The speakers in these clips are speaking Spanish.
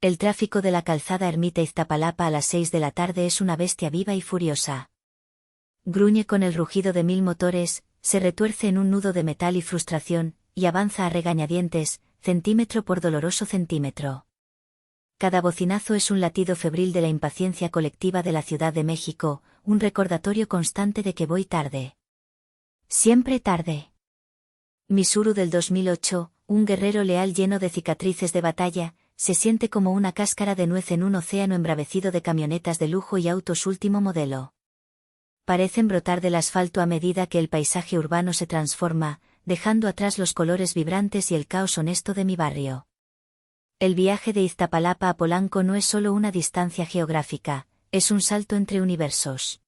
El tráfico de la calzada Ermita-Iztapalapa a las 6 de la tarde es una bestia viva y furiosa. Gruñe con el rugido de 1000 motores, se retuerce en un nudo de metal y frustración, y avanza a regañadientes, centímetro por doloroso centímetro. Cada bocinazo es un latido febril de la impaciencia colectiva de la Ciudad de México, un recordatorio constante de que voy tarde. Siempre tarde. Misuru del 2008, un guerrero leal lleno de cicatrices de batalla, se siente como una cáscara de nuez en un océano embravecido de camionetas de lujo y autos último modelo. Parecen brotar del asfalto a medida que el paisaje urbano se transforma, dejando atrás los colores vibrantes y el caos honesto de mi barrio. El viaje de Iztapalapa a Polanco no es solo una distancia geográfica, es un salto entre universos.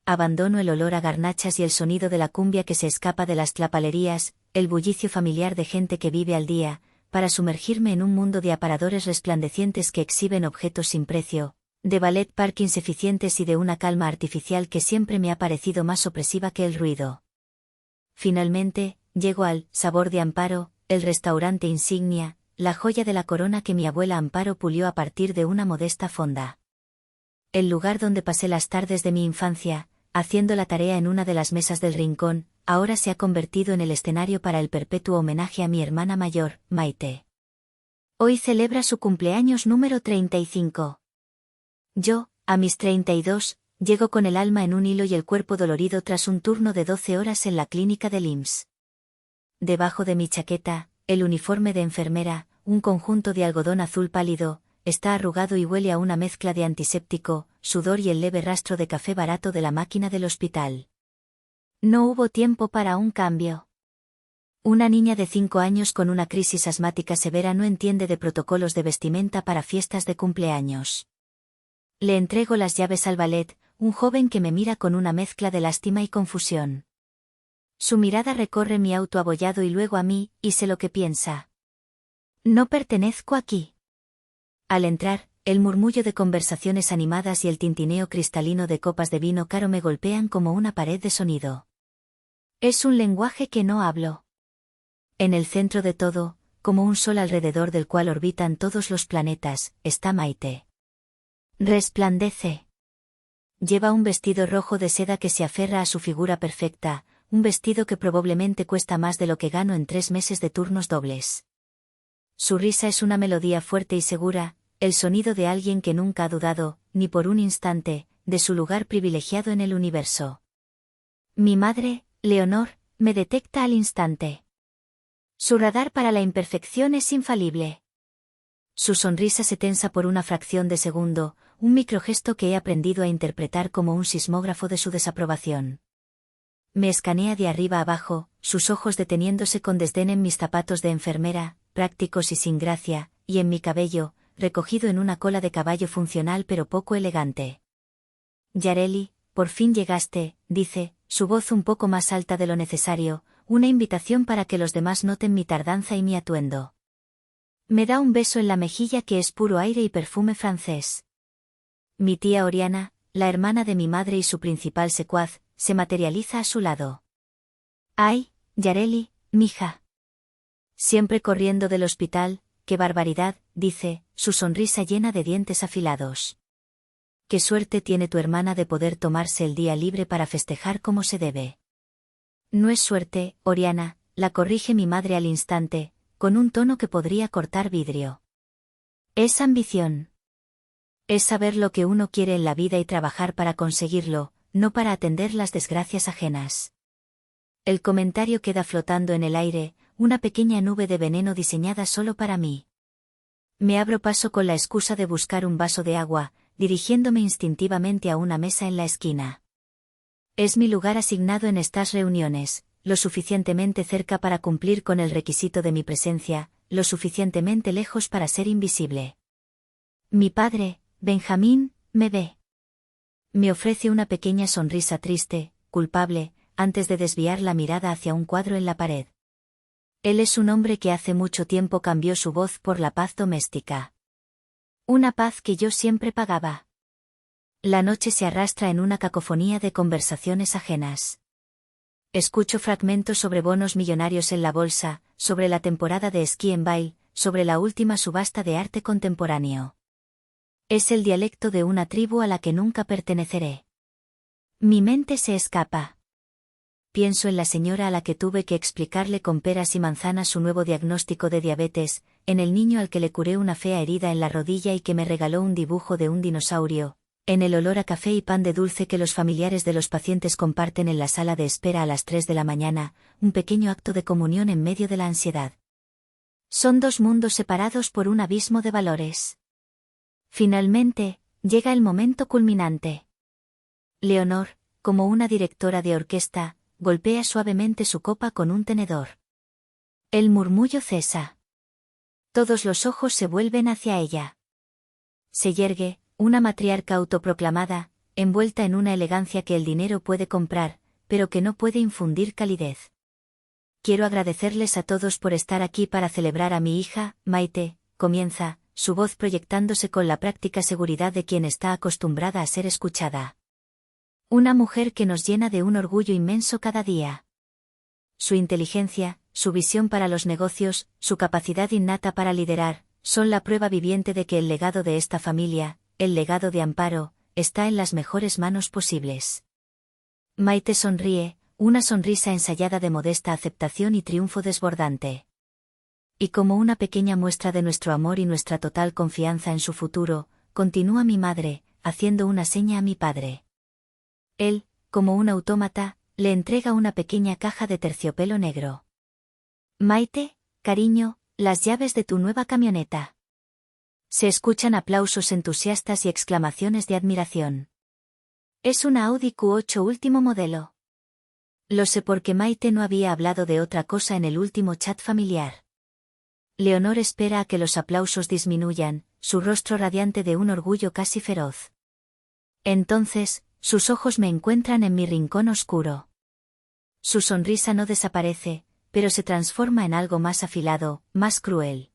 Abandono el olor a garnachas y el sonido de la cumbia que se escapa de las tlapalerías, el bullicio familiar de gente que vive al día, para sumergirme en un mundo de aparadores resplandecientes que exhiben objetos sin precio, de ballet parkings eficientes y de una calma artificial que siempre me ha parecido más opresiva que el ruido. Finalmente, llego al Sabor de Amparo, el restaurante insignia, la joya de la corona que mi abuela Amparo pulió a partir de una modesta fonda. El lugar donde pasé las tardes de mi infancia, haciendo la tarea en una de las mesas del rincón, ahora se ha convertido en el escenario para el perpetuo homenaje a mi hermana mayor, Maite. Hoy celebra su cumpleaños número 35. Yo, a mis 32, llego con el alma en un hilo y el cuerpo dolorido tras un turno de 12 horas en la clínica del IMSS. Debajo de mi chaqueta, el uniforme de enfermera, un conjunto de algodón azul pálido, está arrugado y huele a una mezcla de antiséptico, sudor y el leve rastro de café barato de la máquina del hospital. No hubo tiempo para un cambio. Una niña de 5 años con una crisis asmática severa no entiende de protocolos de vestimenta para fiestas de cumpleaños. Le entrego las llaves al ballet, un joven que me mira con una mezcla de lástima y confusión. Su mirada recorre mi auto abollado y luego a mí, y sé lo que piensa. No pertenezco aquí. Al entrar, el murmullo de conversaciones animadas y el tintineo cristalino de copas de vino caro me golpean como una pared de sonido. Es un lenguaje que no hablo. En el centro de todo, como un sol alrededor del cual orbitan todos los planetas, está Maite. Resplandece. Lleva un vestido rojo de seda que se aferra a su figura perfecta, un vestido que probablemente cuesta más de lo que gano en 3 meses de turnos dobles. Su risa es una melodía fuerte y segura, el sonido de alguien que nunca ha dudado, ni por un instante, de su lugar privilegiado en el universo. Mi madre, Leonor, me detecta al instante. Su radar para la imperfección es infalible. Su sonrisa se tensa por una fracción de segundo, un microgesto que he aprendido a interpretar como un sismógrafo de su desaprobación. Me escanea de arriba abajo, sus ojos deteniéndose con desdén en mis zapatos de enfermera, prácticos y sin gracia, y en mi cabello, recogido en una cola de caballo funcional pero poco elegante. Yareli, por fin llegaste, dice, su voz un poco más alta de lo necesario, una invitación para que los demás noten mi tardanza y mi atuendo. Me da un beso en la mejilla que es puro aire y perfume francés. Mi tía Oriana, la hermana de mi madre y su principal secuaz, se materializa a su lado. ¡Ay, Yareli, mija! Siempre corriendo del hospital, qué barbaridad, dice, su sonrisa llena de dientes afilados. Qué suerte tiene tu hermana de poder tomarse el día libre para festejar como se debe. No es suerte, Oriana, la corrige mi madre al instante, con un tono que podría cortar vidrio. Es ambición. Es saber lo que uno quiere en la vida y trabajar para conseguirlo, no para atender las desgracias ajenas. El comentario queda flotando en el aire, una pequeña nube de veneno diseñada solo para mí. Me abro paso con la excusa de buscar un vaso de agua, dirigiéndome instintivamente a una mesa en la esquina. Es mi lugar asignado en estas reuniones, lo suficientemente cerca para cumplir con el requisito de mi presencia, lo suficientemente lejos para ser invisible. Mi padre, Benjamín, me ve. Me ofrece una pequeña sonrisa triste, culpable, antes de desviar la mirada hacia un cuadro en la pared. Él es un hombre que hace mucho tiempo cambió su voz por la paz doméstica. Una paz que yo siempre pagaba. La noche se arrastra en una cacofonía de conversaciones ajenas. Escucho fragmentos sobre bonos millonarios en la bolsa, sobre la temporada de esquí en Vail, sobre la última subasta de arte contemporáneo. Es el dialecto de una tribu a la que nunca perteneceré. Mi mente se escapa. Pienso en la señora a la que tuve que explicarle con peras y manzanas su nuevo diagnóstico de diabetes, en el niño al que le curé una fea herida en la rodilla y que me regaló un dibujo de un dinosaurio, en el olor a café y pan de dulce que los familiares de los pacientes comparten en la sala de espera a las 3 de la mañana, un pequeño acto de comunión en medio de la ansiedad. Son dos mundos separados por un abismo de valores. Finalmente, llega el momento culminante. Leonor, como una directora de orquesta, golpea suavemente su copa con un tenedor. El murmullo cesa. Todos los ojos se vuelven hacia ella. Se yergue, una matriarca autoproclamada, envuelta en una elegancia que el dinero puede comprar, pero que no puede infundir calidez. Quiero agradecerles a todos por estar aquí para celebrar a mi hija, Maite, comienza, su voz proyectándose con la práctica seguridad de quien está acostumbrada a ser escuchada. Una mujer que nos llena de un orgullo inmenso cada día. Su inteligencia, su visión para los negocios, su capacidad innata para liderar, son la prueba viviente de que el legado de esta familia, el legado de Amparo, está en las mejores manos posibles. Maite sonríe, una sonrisa ensayada de modesta aceptación y triunfo desbordante. Y como una pequeña muestra de nuestro amor y nuestra total confianza en su futuro, continúa mi madre, haciendo una seña a mi padre. Él, como un autómata, le entrega una pequeña caja de terciopelo negro. Maite, cariño, las llaves de tu nueva camioneta. Se escuchan aplausos entusiastas y exclamaciones de admiración. Es una Audi Q8 último modelo. Lo sé porque Maite no había hablado de otra cosa en el último chat familiar. Leonor espera a que los aplausos disminuyan, su rostro radiante de un orgullo casi feroz. Entonces, sus ojos me encuentran en mi rincón oscuro. Su sonrisa no desaparece, pero se transforma en algo más afilado, más cruel.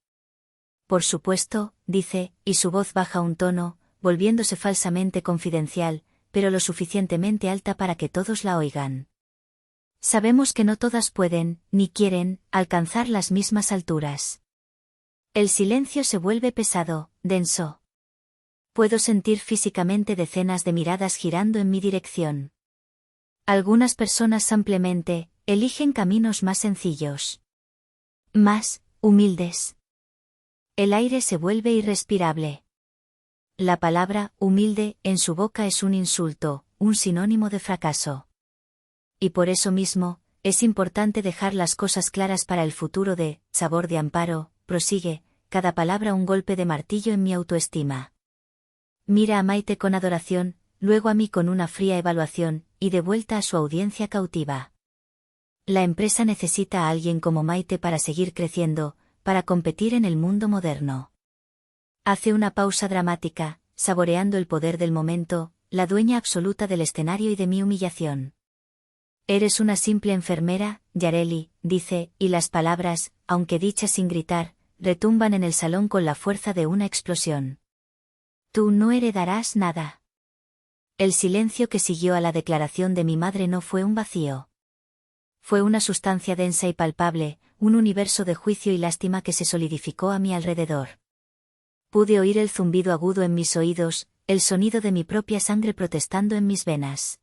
Por supuesto, dice, y su voz baja un tono, volviéndose falsamente confidencial, pero lo suficientemente alta para que todos la oigan. Sabemos que no todas pueden, ni quieren, alcanzar las mismas alturas. El silencio se vuelve pesado, denso. Puedo sentir físicamente decenas de miradas girando en mi dirección. Algunas personas simplemente eligen caminos más sencillos. Más humildes. El aire se vuelve irrespirable. La palabra humilde en su boca es un insulto, un sinónimo de fracaso. Y por eso mismo, es importante dejar las cosas claras para el futuro de Sabor de Amparo, prosigue, cada palabra un golpe de martillo en mi autoestima. Mira a Maite con adoración, luego a mí con una fría evaluación, y de vuelta a su audiencia cautiva. La empresa necesita a alguien como Maite para seguir creciendo, para competir en el mundo moderno. Hace una pausa dramática, saboreando el poder del momento, la dueña absoluta del escenario y de mi humillación. Eres una simple enfermera, Yareli, dice, y las palabras, aunque dichas sin gritar, retumban en el salón con la fuerza de una explosión. Tú no heredarás nada. El silencio que siguió a la declaración de mi madre no fue un vacío. Fue una sustancia densa y palpable, un universo de juicio y lástima que se solidificó a mi alrededor. Pude oír el zumbido agudo en mis oídos, el sonido de mi propia sangre protestando en mis venas.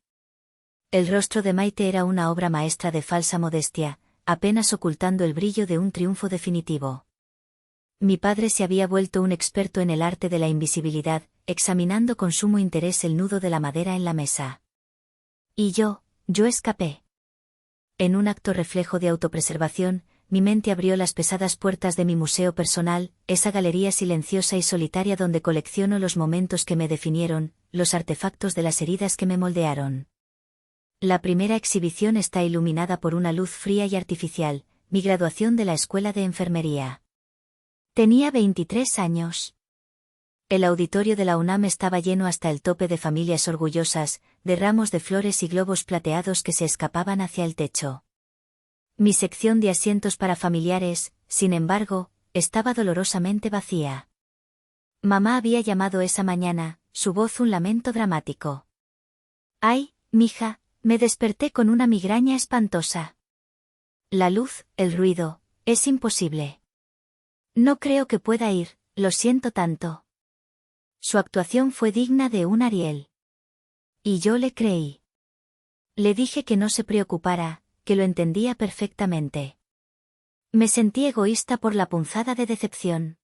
El rostro de Maite era una obra maestra de falsa modestia, apenas ocultando el brillo de un triunfo definitivo. Mi padre se había vuelto un experto en el arte de la invisibilidad, examinando con sumo interés el nudo de la madera en la mesa. Y yo escapé. En un acto reflejo de autopreservación, mi mente abrió las pesadas puertas de mi museo personal, esa galería silenciosa y solitaria donde colecciono los momentos que me definieron, los artefactos de las heridas que me moldearon. La primera exhibición está iluminada por una luz fría y artificial, mi graduación de la escuela de enfermería. Tenía 23 años. El auditorio de la UNAM estaba lleno hasta el tope de familias orgullosas, de ramos de flores y globos plateados que se escapaban hacia el techo. Mi sección de asientos para familiares, sin embargo, estaba dolorosamente vacía. Mamá había llamado esa mañana, su voz un lamento dramático. ¡Ay, mija! Me desperté con una migraña espantosa. La luz, el ruido, es imposible. No creo que pueda ir, lo siento tanto. Su actuación fue digna de un Ariel. Y yo le creí. Le dije que no se preocupara, que lo entendía perfectamente. Me sentí egoísta por la punzada de decepción.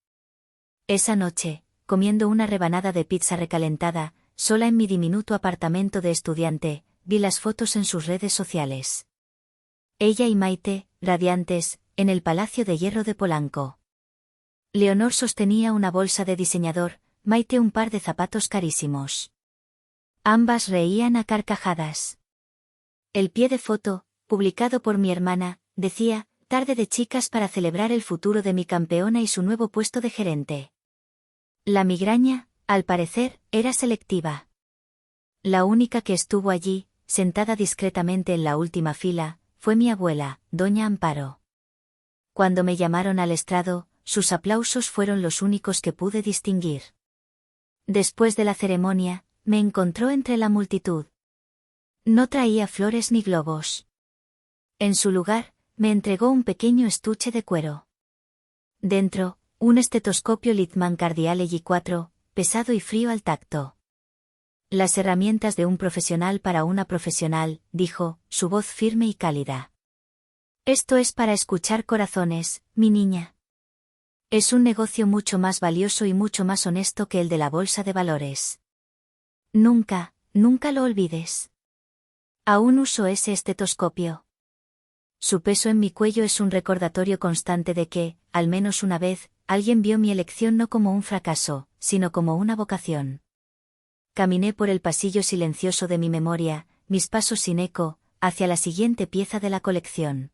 Esa noche, comiendo una rebanada de pizza recalentada, sola en mi diminuto apartamento de estudiante, vi las fotos en sus redes sociales. Ella y Maite, radiantes, en el Palacio de Hierro de Polanco. Leonor sostenía una bolsa de diseñador, Maite un par de zapatos carísimos. Ambas reían a carcajadas. El pie de foto, publicado por mi hermana, decía, tarde de chicas para celebrar el futuro de mi campeona y su nuevo puesto de gerente. La migraña, al parecer, era selectiva. La única que estuvo allí, sentada discretamente en la última fila, fue mi abuela, doña Amparo. Cuando me llamaron al estrado, sus aplausos fueron los únicos que pude distinguir. Después de la ceremonia, me encontró entre la multitud. No traía flores ni globos. En su lugar, me entregó un pequeño estuche de cuero. Dentro, un estetoscopio Littmann Cardiale J4, pesado y frío al tacto. Las herramientas de un profesional para una profesional, dijo, su voz firme y cálida. Esto es para escuchar corazones, mi niña. Es un negocio mucho más valioso y mucho más honesto que el de la bolsa de valores. Nunca, nunca lo olvides. Aún uso ese estetoscopio. Su peso en mi cuello es un recordatorio constante de que, al menos una vez, alguien vio mi elección no como un fracaso, sino como una vocación. Caminé por el pasillo silencioso de mi memoria, mis pasos sin eco, hacia la siguiente pieza de la colección.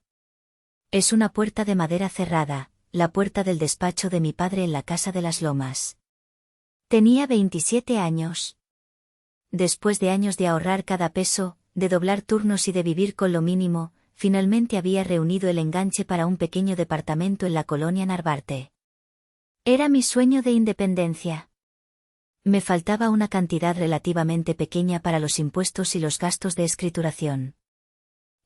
Es una puerta de madera cerrada, la puerta del despacho de mi padre en la Casa de las Lomas. Tenía 27 años. Después de años de ahorrar cada peso, de doblar turnos y de vivir con lo mínimo, finalmente había reunido el enganche para un pequeño departamento en la colonia Narvarte. Era mi sueño de independencia. Me faltaba una cantidad relativamente pequeña para los impuestos y los gastos de escrituración.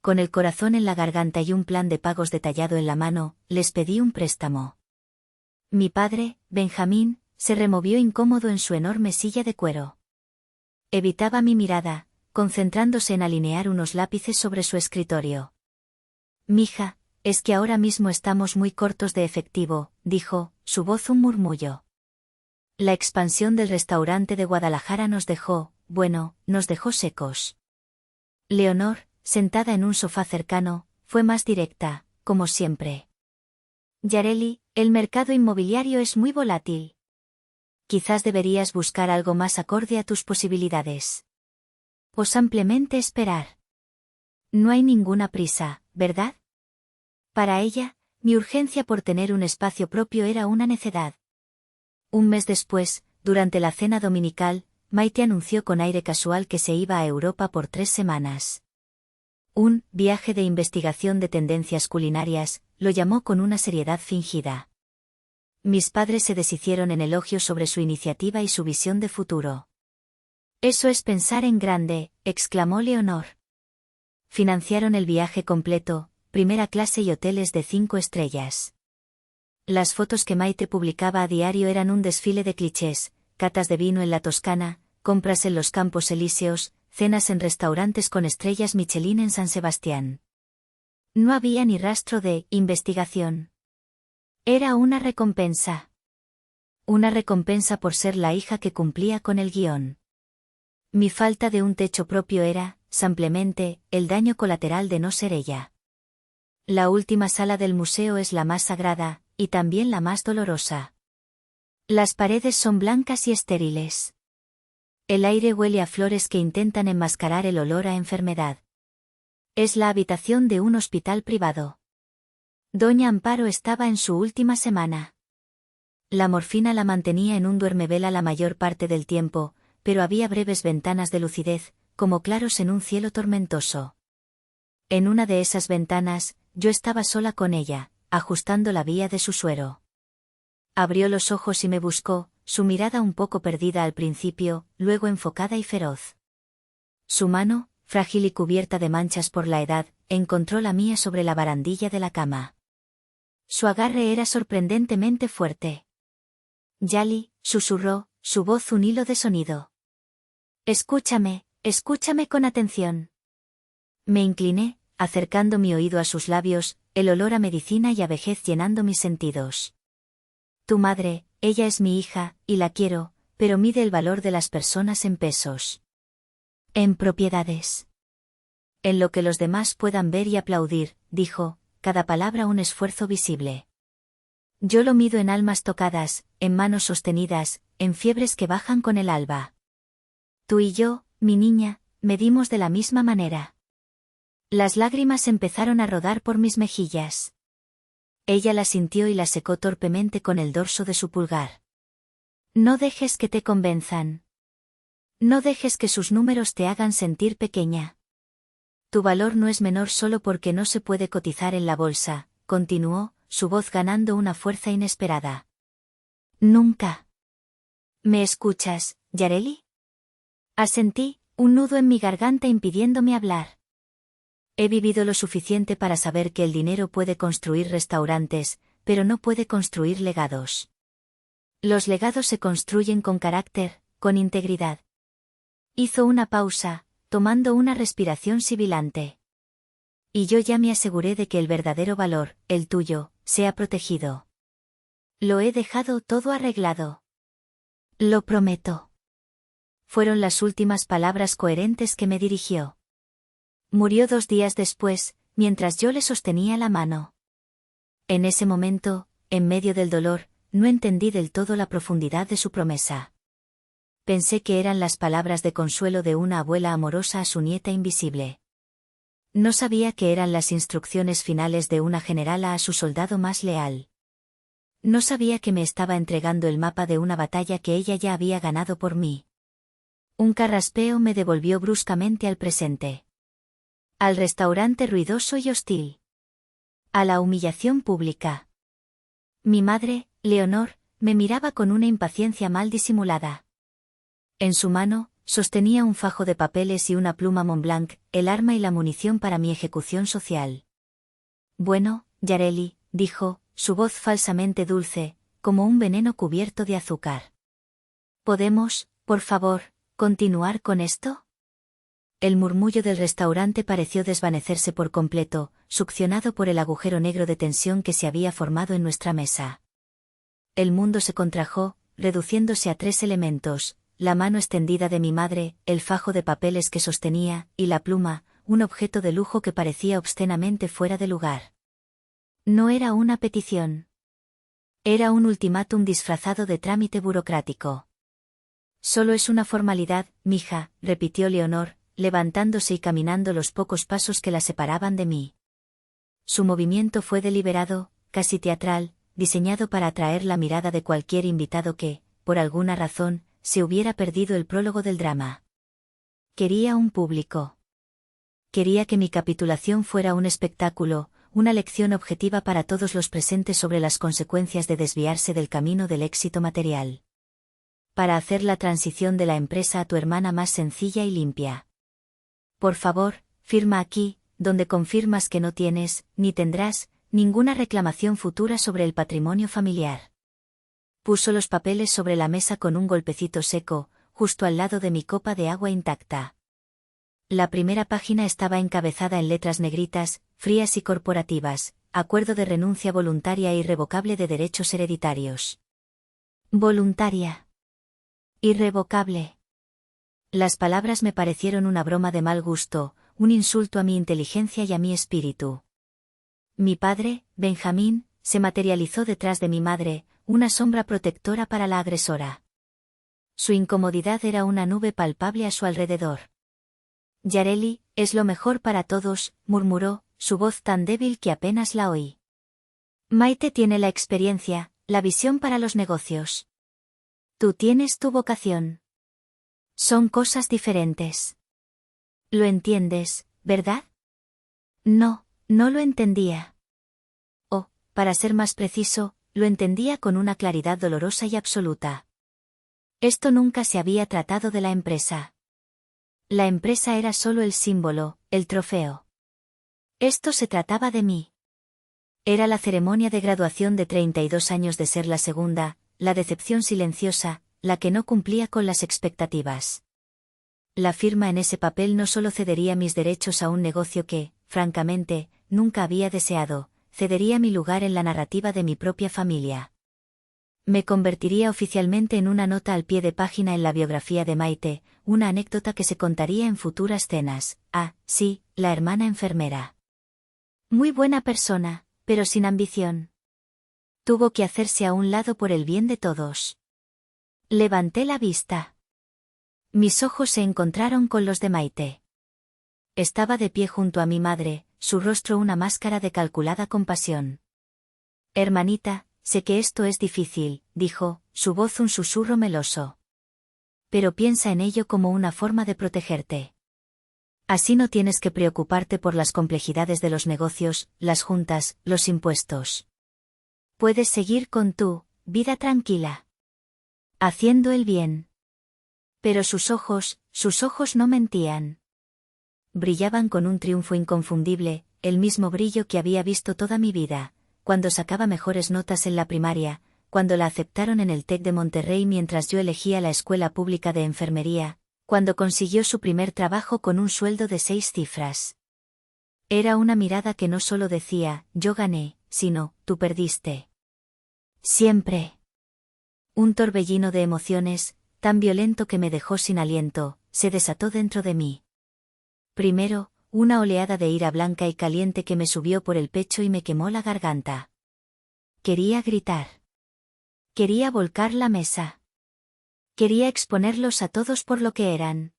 Con el corazón en la garganta y un plan de pagos detallado en la mano, les pedí un préstamo. Mi padre, Benjamín, se removió incómodo en su enorme silla de cuero. Evitaba mi mirada, concentrándose en alinear unos lápices sobre su escritorio. Mija, es que ahora mismo estamos muy cortos de efectivo, dijo, su voz un murmullo. La expansión del restaurante de Guadalajara nos dejó secos. Leonor, sentada en un sofá cercano, fue más directa, como siempre. Yareli, el mercado inmobiliario es muy volátil. Quizás deberías buscar algo más acorde a tus posibilidades. O simplemente esperar. No hay ninguna prisa, ¿verdad? Para ella, mi urgencia por tener un espacio propio era una necedad. Un mes después, durante la cena dominical, Maite anunció con aire casual que se iba a Europa por 3 semanas. Un viaje de investigación de tendencias culinarias, lo llamó con una seriedad fingida. Mis padres se deshicieron en elogios sobre su iniciativa y su visión de futuro. Eso es pensar en grande, exclamó Leonor. Financiaron el viaje completo, primera clase y hoteles de 5 estrellas. Las fotos que Maite publicaba a diario eran un desfile de clichés, catas de vino en la Toscana, compras en los Campos Elíseos, cenas en restaurantes con estrellas Michelin en San Sebastián. No había ni rastro de investigación. Era una recompensa. Una recompensa por ser la hija que cumplía con el guión. Mi falta de un techo propio era, simplemente, el daño colateral de no ser ella. La última sala del museo es la más sagrada, y también la más dolorosa. Las paredes son blancas y estériles. El aire huele a flores que intentan enmascarar el olor a enfermedad. Es la habitación de un hospital privado. Doña Amparo estaba en su última semana. La morfina la mantenía en un duermevela la mayor parte del tiempo, pero había breves ventanas de lucidez, como claros en un cielo tormentoso. En una de esas ventanas, yo estaba sola con ella, ajustando la vía de su suero. Abrió los ojos y me buscó, su mirada un poco perdida al principio, luego enfocada y feroz. Su mano, frágil y cubierta de manchas por la edad, encontró la mía sobre la barandilla de la cama. Su agarre era sorprendentemente fuerte. Yali, susurró, su voz un hilo de sonido. Escúchame, escúchame con atención. Me incliné, acercando mi oído a sus labios, el olor a medicina y a vejez llenando mis sentidos. Tu madre, ella es mi hija, y la quiero, pero mide el valor de las personas en pesos. En propiedades. En lo que los demás puedan ver y aplaudir, dijo, cada palabra un esfuerzo visible. Yo lo mido en almas tocadas, en manos sostenidas, en fiebres que bajan con el alba. Tú y yo, mi niña, medimos de la misma manera. Las lágrimas empezaron a rodar por mis mejillas. Ella las sintió y las secó torpemente con el dorso de su pulgar. No dejes que te convenzan. No dejes que sus números te hagan sentir pequeña. Tu valor no es menor solo porque no se puede cotizar en la bolsa, continuó, su voz ganando una fuerza inesperada. Nunca. ¿Me escuchas, Yareli? Asentí, un nudo en mi garganta impidiéndome hablar. He vivido lo suficiente para saber que el dinero puede construir restaurantes, pero no puede construir legados. Los legados se construyen con carácter, con integridad. Hizo una pausa, tomando una respiración sibilante. Y yo ya me aseguré de que el verdadero valor, el tuyo, sea protegido. Lo he dejado todo arreglado. Lo prometo. Fueron las últimas palabras coherentes que me dirigió. Murió 2 días después, mientras yo le sostenía la mano. En ese momento, en medio del dolor, no entendí del todo la profundidad de su promesa. Pensé que eran las palabras de consuelo de una abuela amorosa a su nieta invisible. No sabía que eran las instrucciones finales de una generala a su soldado más leal. No sabía que me estaba entregando el mapa de una batalla que ella ya había ganado por mí. Un carraspeo me devolvió bruscamente al presente. Al restaurante ruidoso y hostil. A la humillación pública. Mi madre, Leonor, me miraba con una impaciencia mal disimulada. En su mano, sostenía un fajo de papeles y una pluma Montblanc, el arma y la munición para mi ejecución social. Bueno, Yareli, dijo, su voz falsamente dulce, como un veneno cubierto de azúcar. ¿Podemos, por favor, continuar con esto? El murmullo del restaurante pareció desvanecerse por completo, succionado por el agujero negro de tensión que se había formado en nuestra mesa. El mundo se contrajo, reduciéndose a 3 elementos, la mano extendida de mi madre, el fajo de papeles que sostenía, y la pluma, un objeto de lujo que parecía obscenamente fuera de lugar. No era una petición. Era un ultimátum disfrazado de trámite burocrático. Solo es una formalidad, mija, repitió Leonor, levantándose y caminando los pocos pasos que la separaban de mí. Su movimiento fue deliberado, casi teatral, diseñado para atraer la mirada de cualquier invitado que, por alguna razón, se hubiera perdido el prólogo del drama. Quería un público. Quería que mi capitulación fuera un espectáculo, una lección objetiva para todos los presentes sobre las consecuencias de desviarse del camino del éxito material. Para hacer la transición de la empresa a tu hermana más sencilla y limpia. Por favor, firma aquí, donde confirmas que no tienes, ni tendrás, ninguna reclamación futura sobre el patrimonio familiar. Puso los papeles sobre la mesa con un golpecito seco, justo al lado de mi copa de agua intacta. La primera página estaba encabezada en letras negritas, frías y corporativas, acuerdo de renuncia voluntaria e irrevocable de derechos hereditarios. Voluntaria. Irrevocable. Las palabras me parecieron una broma de mal gusto, un insulto a mi inteligencia y a mi espíritu. Mi padre, Benjamín, se materializó detrás de mi madre, una sombra protectora para la agresora. Su incomodidad era una nube palpable a su alrededor. Yareli, es lo mejor para todos, murmuró, su voz tan débil que apenas la oí. Maite tiene la experiencia, la visión para los negocios. Tú tienes tu vocación. Son cosas diferentes. ¿Lo entiendes, verdad? No, no lo entendía. O, para ser más preciso, lo entendía con una claridad dolorosa y absoluta. Esto nunca se había tratado de la empresa. La empresa era solo el símbolo, el trofeo. Esto se trataba de mí. Era la ceremonia de graduación de 32 años de ser la segunda, la decepción silenciosa, la que no cumplía con las expectativas. La firma en ese papel no solo cedería mis derechos a un negocio que, francamente, nunca había deseado, cedería mi lugar en la narrativa de mi propia familia. Me convertiría oficialmente en una nota al pie de página en la biografía de Maite, una anécdota que se contaría en futuras cenas. Ah, sí, la hermana enfermera. Muy buena persona, pero sin ambición. Tuvo que hacerse a un lado por el bien de todos. Levanté la vista. Mis ojos se encontraron con los de Maite. Estaba de pie junto a mi madre, su rostro una máscara de calculada compasión. Hermanita, sé que esto es difícil, dijo, su voz un susurro meloso. Pero piensa en ello como una forma de protegerte. Así no tienes que preocuparte por las complejidades de los negocios, las juntas, los impuestos. Puedes seguir con tu vida tranquila. Haciendo el bien. Pero sus ojos no mentían. Brillaban con un triunfo inconfundible, el mismo brillo que había visto toda mi vida, cuando sacaba mejores notas en la primaria, cuando la aceptaron en el TEC de Monterrey mientras yo elegía la escuela pública de enfermería, cuando consiguió su primer trabajo con un sueldo de 6 cifras. Era una mirada que no solo decía, yo gané, sino, tú perdiste. Siempre. Un torbellino de emociones, tan violento que me dejó sin aliento, se desató dentro de mí. Primero, una oleada de ira blanca y caliente que me subió por el pecho y me quemó la garganta. Quería gritar. Quería volcar la mesa. Quería exponerlos a todos por lo que eran.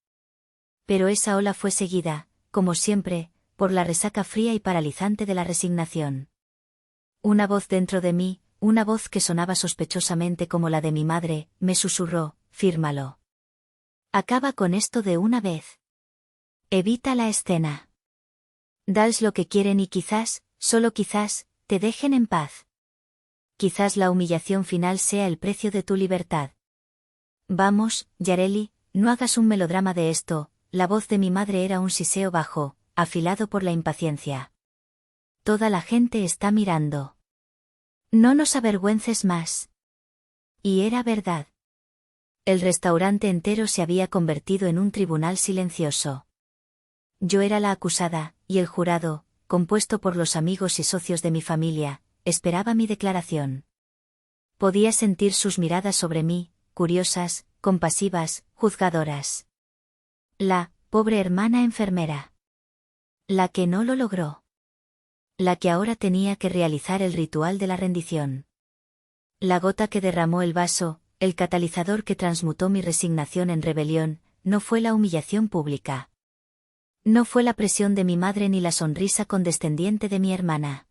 Pero esa ola fue seguida, como siempre, por la resaca fría y paralizante de la resignación. Una voz dentro de mí, una voz que sonaba sospechosamente como la de mi madre, me susurró, fírmalo. Acaba con esto de una vez. Evita la escena. Dales lo que quieren y quizás, solo quizás, te dejen en paz. Quizás la humillación final sea el precio de tu libertad. Vamos, Yareli, no hagas un melodrama de esto. La voz de mi madre era un siseo bajo, afilado por la impaciencia. Toda la gente está mirando. No nos avergüences más. Y era verdad. El restaurante entero se había convertido en un tribunal silencioso. Yo era la acusada, y el jurado, compuesto por los amigos y socios de mi familia, esperaba mi declaración. Podía sentir sus miradas sobre mí, curiosas, compasivas, juzgadoras. La pobre hermana enfermera. La que no lo logró. La que ahora tenía que realizar el ritual de la rendición. La gota que derramó el vaso, el catalizador que transmutó mi resignación en rebelión, no fue la humillación pública. No fue la presión de mi madre ni la sonrisa condescendiente de mi hermana.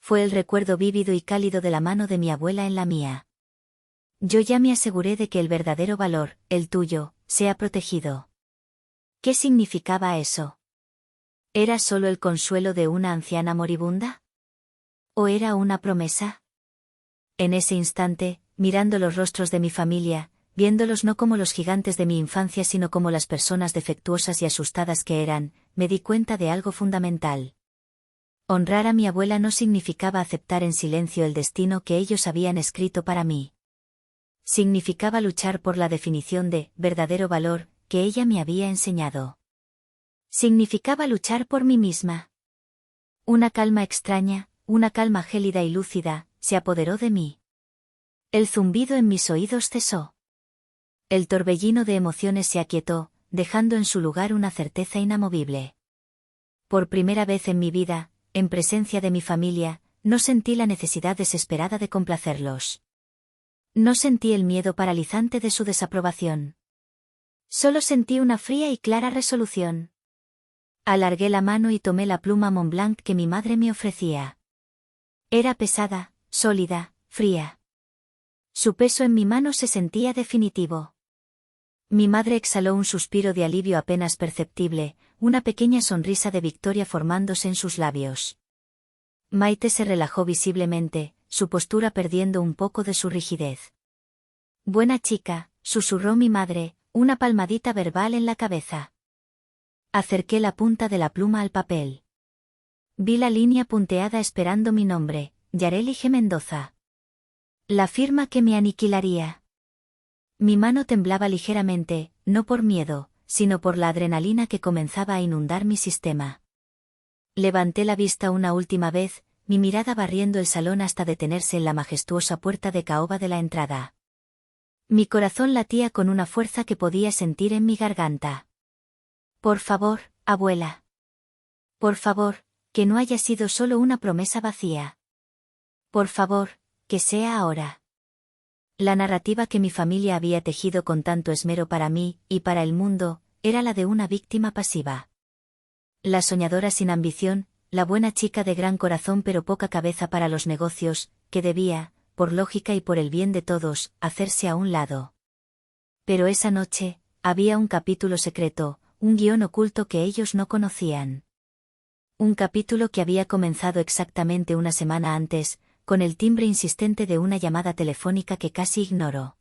Fue el recuerdo vívido y cálido de la mano de mi abuela en la mía. Yo ya me aseguré de que el verdadero valor, el tuyo, sea protegido. ¿Qué significaba eso? ¿Era solo el consuelo de una anciana moribunda? ¿O era una promesa? En ese instante, mirando los rostros de mi familia, viéndolos no como los gigantes de mi infancia sino como las personas defectuosas y asustadas que eran, me di cuenta de algo fundamental. Honrar a mi abuela no significaba aceptar en silencio el destino que ellos habían escrito para mí. Significaba luchar por la definición de verdadero valor que ella me había enseñado. Significaba luchar por mí misma. Una calma extraña, una calma gélida y lúcida, se apoderó de mí. El zumbido en mis oídos cesó. El torbellino de emociones se aquietó, dejando en su lugar una certeza inamovible. Por primera vez en mi vida, en presencia de mi familia, no sentí la necesidad desesperada de complacerlos. No sentí el miedo paralizante de su desaprobación. Solo sentí una fría y clara resolución. Alargué la mano y tomé la pluma Montblanc que mi madre me ofrecía. Era pesada, sólida, fría. Su peso en mi mano se sentía definitivo. Mi madre exhaló un suspiro de alivio apenas perceptible, una pequeña sonrisa de victoria formándose en sus labios. Maite se relajó visiblemente, su postura perdiendo un poco de su rigidez. Buena chica, susurró mi madre, una palmadita verbal en la cabeza. Acerqué la punta de la pluma al papel. Vi la línea punteada esperando mi nombre, Yareli G. Mendoza. La firma que me aniquilaría. Mi mano temblaba ligeramente, no por miedo, sino por la adrenalina que comenzaba a inundar mi sistema. Levanté la vista una última vez, mi mirada barriendo el salón hasta detenerse en la majestuosa puerta de caoba de la entrada. Mi corazón latía con una fuerza que podía sentir en mi garganta. Por favor, abuela. Por favor, que no haya sido solo una promesa vacía. Por favor, que sea ahora. La narrativa que mi familia había tejido con tanto esmero para mí, y para el mundo, era la de una víctima pasiva. La soñadora sin ambición, la buena chica de gran corazón pero poca cabeza para los negocios, que debía, por lógica y por el bien de todos, hacerse a un lado. Pero esa noche, había un capítulo secreto, un guión oculto que ellos no conocían. Un capítulo que había comenzado exactamente una semana antes, con el timbre insistente de una llamada telefónica que casi ignoró.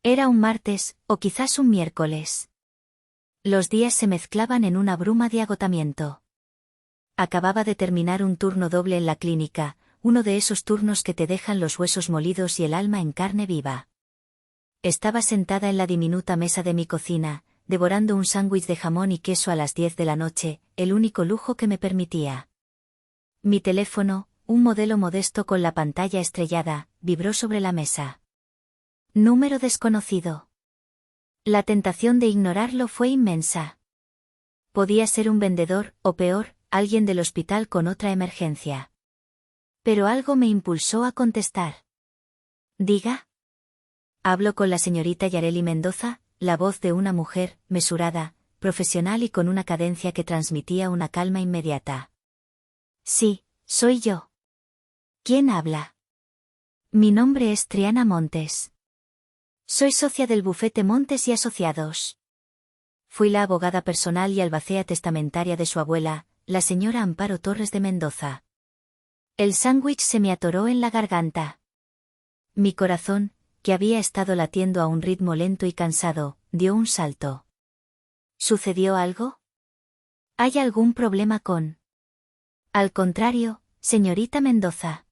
Era un martes, o quizás un miércoles. Los días se mezclaban en una bruma de agotamiento. Acababa de terminar un turno doble en la clínica, uno de esos turnos que te dejan los huesos molidos y el alma en carne viva. Estaba sentada en la diminuta mesa de mi cocina, devorando un sándwich de jamón y queso a las 10 de la noche, el único lujo que me permitía. Mi teléfono, un modelo modesto con la pantalla estrellada, vibró sobre la mesa. Número desconocido. La tentación de ignorarlo fue inmensa. Podía ser un vendedor, o peor, alguien del hospital con otra emergencia. Pero algo me impulsó a contestar. Diga. Hablo con la señorita Yareli Mendoza, la voz de una mujer, mesurada, profesional y con una cadencia que transmitía una calma inmediata. Sí, soy yo. ¿Quién habla? Mi nombre es Triana Montes. Soy socia del bufete Montes y Asociados. Fui la abogada personal y albacea testamentaria de su abuela, la señora Amparo Torres de Mendoza. El sándwich se me atoró en la garganta. Mi corazón, que había estado latiendo a un ritmo lento y cansado, dio un salto. ¿Sucedió algo? ¿Hay algún problema con? Al contrario, señorita Mendoza.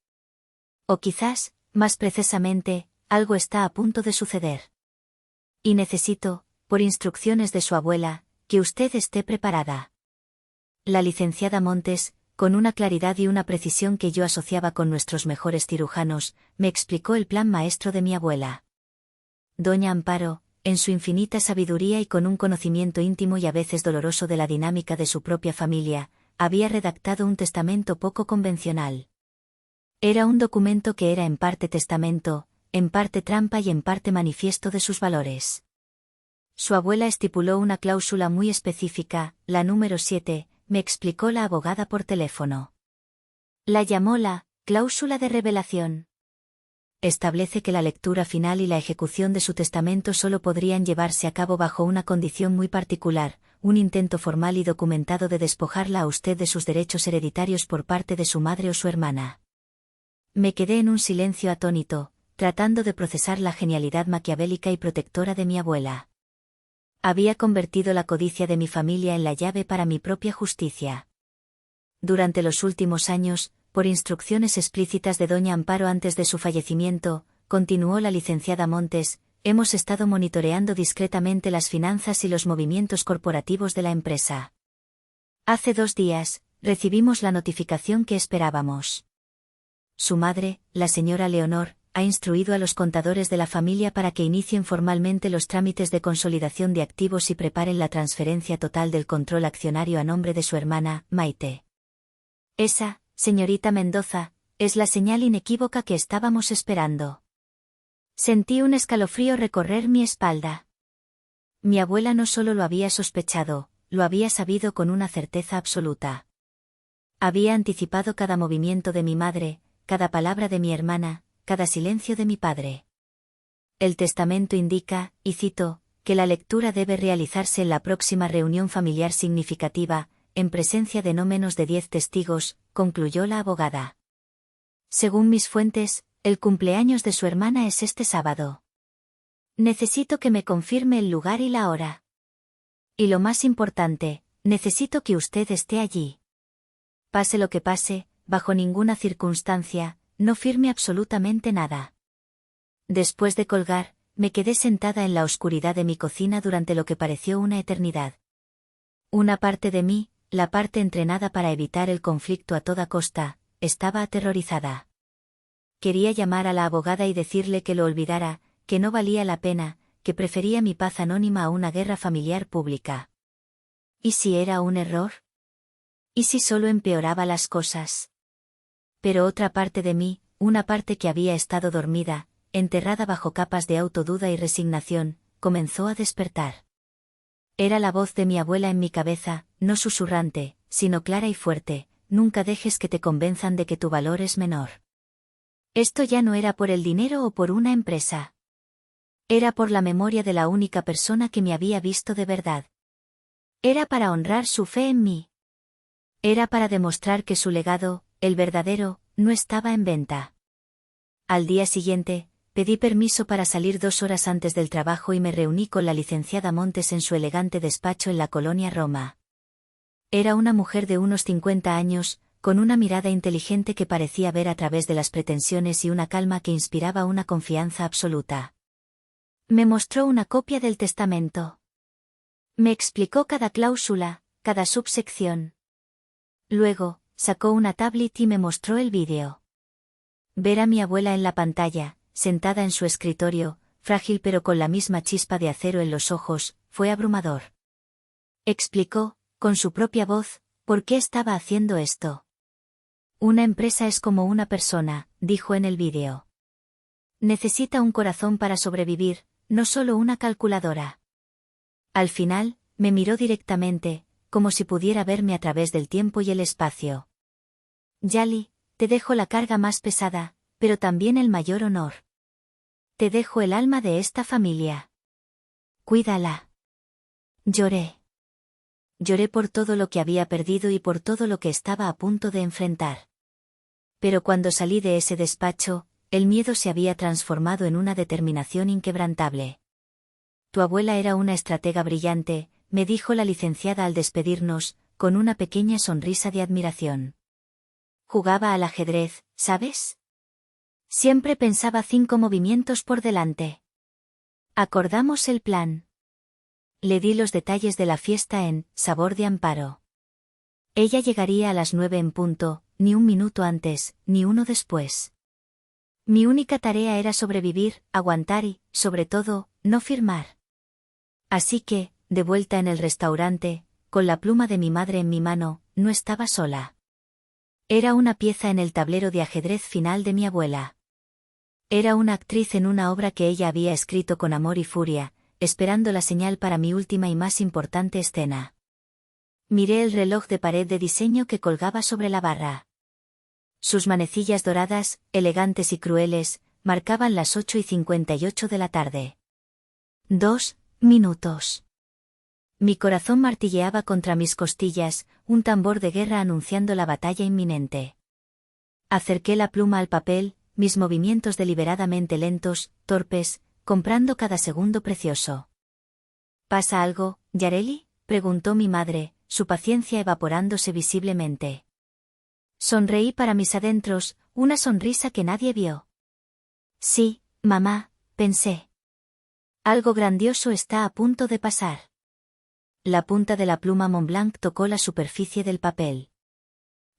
O quizás, más precisamente, algo está a punto de suceder. Y necesito, por instrucciones de su abuela, que usted esté preparada. La licenciada Montes, con una claridad y una precisión que yo asociaba con nuestros mejores cirujanos, me explicó el plan maestro de mi abuela. Doña Amparo, en su infinita sabiduría y con un conocimiento íntimo y a veces doloroso de la dinámica de su propia familia, había redactado un testamento poco convencional. Era un documento que era en parte testamento, en parte trampa y en parte manifiesto de sus valores. Su abuela estipuló una cláusula muy específica, la número 7, me explicó la abogada por teléfono. La llamó la cláusula de revelación. Establece que la lectura final y la ejecución de su testamento solo podrían llevarse a cabo bajo una condición muy particular, un intento formal y documentado de despojarla a usted de sus derechos hereditarios por parte de su madre o su hermana. Me quedé en un silencio atónito, tratando de procesar la genialidad maquiavélica y protectora de mi abuela. Había convertido la codicia de mi familia en la llave para mi propia justicia. Durante los últimos años, por instrucciones explícitas de doña Amparo antes de su fallecimiento, continuó la licenciada Montes, hemos estado monitoreando discretamente las finanzas y los movimientos corporativos de la empresa. Hace 2 días, recibimos la notificación que esperábamos. Su madre, la señora Leonor, ha instruido a los contadores de la familia para que inicien formalmente los trámites de consolidación de activos y preparen la transferencia total del control accionario a nombre de su hermana, Maite. Esa, señorita Mendoza, es la señal inequívoca que estábamos esperando. Sentí un escalofrío recorrer mi espalda. Mi abuela no solo lo había sospechado, lo había sabido con una certeza absoluta. Había anticipado cada movimiento de mi madre, cada palabra de mi hermana, cada silencio de mi padre. El testamento indica, y cito, que la lectura debe realizarse en la próxima reunión familiar significativa, en presencia de no menos de 10 testigos, concluyó la abogada. Según mis fuentes, el cumpleaños de su hermana es este sábado. Necesito que me confirme el lugar y la hora. Y lo más importante, necesito que usted esté allí. Pase lo que pase, bajo ninguna circunstancia, no firme absolutamente nada. Después de colgar, me quedé sentada en la oscuridad de mi cocina durante lo que pareció una eternidad. Una parte de mí, la parte entrenada para evitar el conflicto a toda costa, estaba aterrorizada. Quería llamar a la abogada y decirle que lo olvidara, que no valía la pena, que prefería mi paz anónima a una guerra familiar pública. ¿Y si era un error? ¿Y si solo empeoraba las cosas? Pero otra parte de mí, una parte que había estado dormida, enterrada bajo capas de autoduda y resignación, comenzó a despertar. Era la voz de mi abuela en mi cabeza, no susurrante, sino clara y fuerte: nunca dejes que te convenzan de que tu valor es menor. Esto ya no era por el dinero o por una empresa. Era por la memoria de la única persona que me había visto de verdad. Era para honrar su fe en mí. Era para demostrar que su legado, el verdadero, no estaba en venta. Al día siguiente, pedí permiso para salir 2 horas antes del trabajo y me reuní con la licenciada Montes en su elegante despacho en la colonia Roma. Era una mujer de unos 50 años, con una mirada inteligente que parecía ver a través de las pretensiones y una calma que inspiraba una confianza absoluta. Me mostró una copia del testamento. Me explicó cada cláusula, cada subsección. Luego, sacó una tablet y me mostró el vídeo. Ver a mi abuela en la pantalla, sentada en su escritorio, frágil pero con la misma chispa de acero en los ojos, fue abrumador. Explicó, con su propia voz, por qué estaba haciendo esto. Una empresa es como una persona, dijo en el vídeo. Necesita un corazón para sobrevivir, no solo una calculadora. Al final, me miró directamente, como si pudiera verme a través del tiempo y el espacio. Yali, te dejo la carga más pesada, pero también el mayor honor. Te dejo el alma de esta familia. Cuídala. Lloré. Lloré por todo lo que había perdido y por todo lo que estaba a punto de enfrentar. Pero cuando salí de ese despacho, el miedo se había transformado en una determinación inquebrantable. Tu abuela era una estratega brillante, me dijo la licenciada al despedirnos, con una pequeña sonrisa de admiración. Jugaba al ajedrez, ¿sabes? Siempre pensaba 5 movimientos por delante. Acordamos el plan. Le di los detalles de la fiesta en Sabor de Amparo. Ella llegaría a las 9 en punto, ni un minuto antes, ni uno después. Mi única tarea era sobrevivir, aguantar y, sobre todo, no firmar. Así que, de vuelta en el restaurante, con la pluma de mi madre en mi mano, no estaba sola. Era una pieza en el tablero de ajedrez final de mi abuela. Era una actriz en una obra que ella había escrito con amor y furia, esperando la señal para mi última y más importante escena. Miré el reloj de pared de diseño que colgaba sobre la barra. Sus manecillas doradas, elegantes y crueles, marcaban las 8:58 de la tarde. 2 minutos. Mi corazón martilleaba contra mis costillas, un tambor de guerra anunciando la batalla inminente. Acerqué la pluma al papel, mis movimientos deliberadamente lentos, torpes, comprando cada segundo precioso. ¿Pasa algo, Yareli?, preguntó mi madre, su paciencia evaporándose visiblemente. Sonreí para mis adentros, una sonrisa que nadie vio. Sí, mamá, pensé. Algo grandioso está a punto de pasar. La punta de la pluma Montblanc tocó la superficie del papel.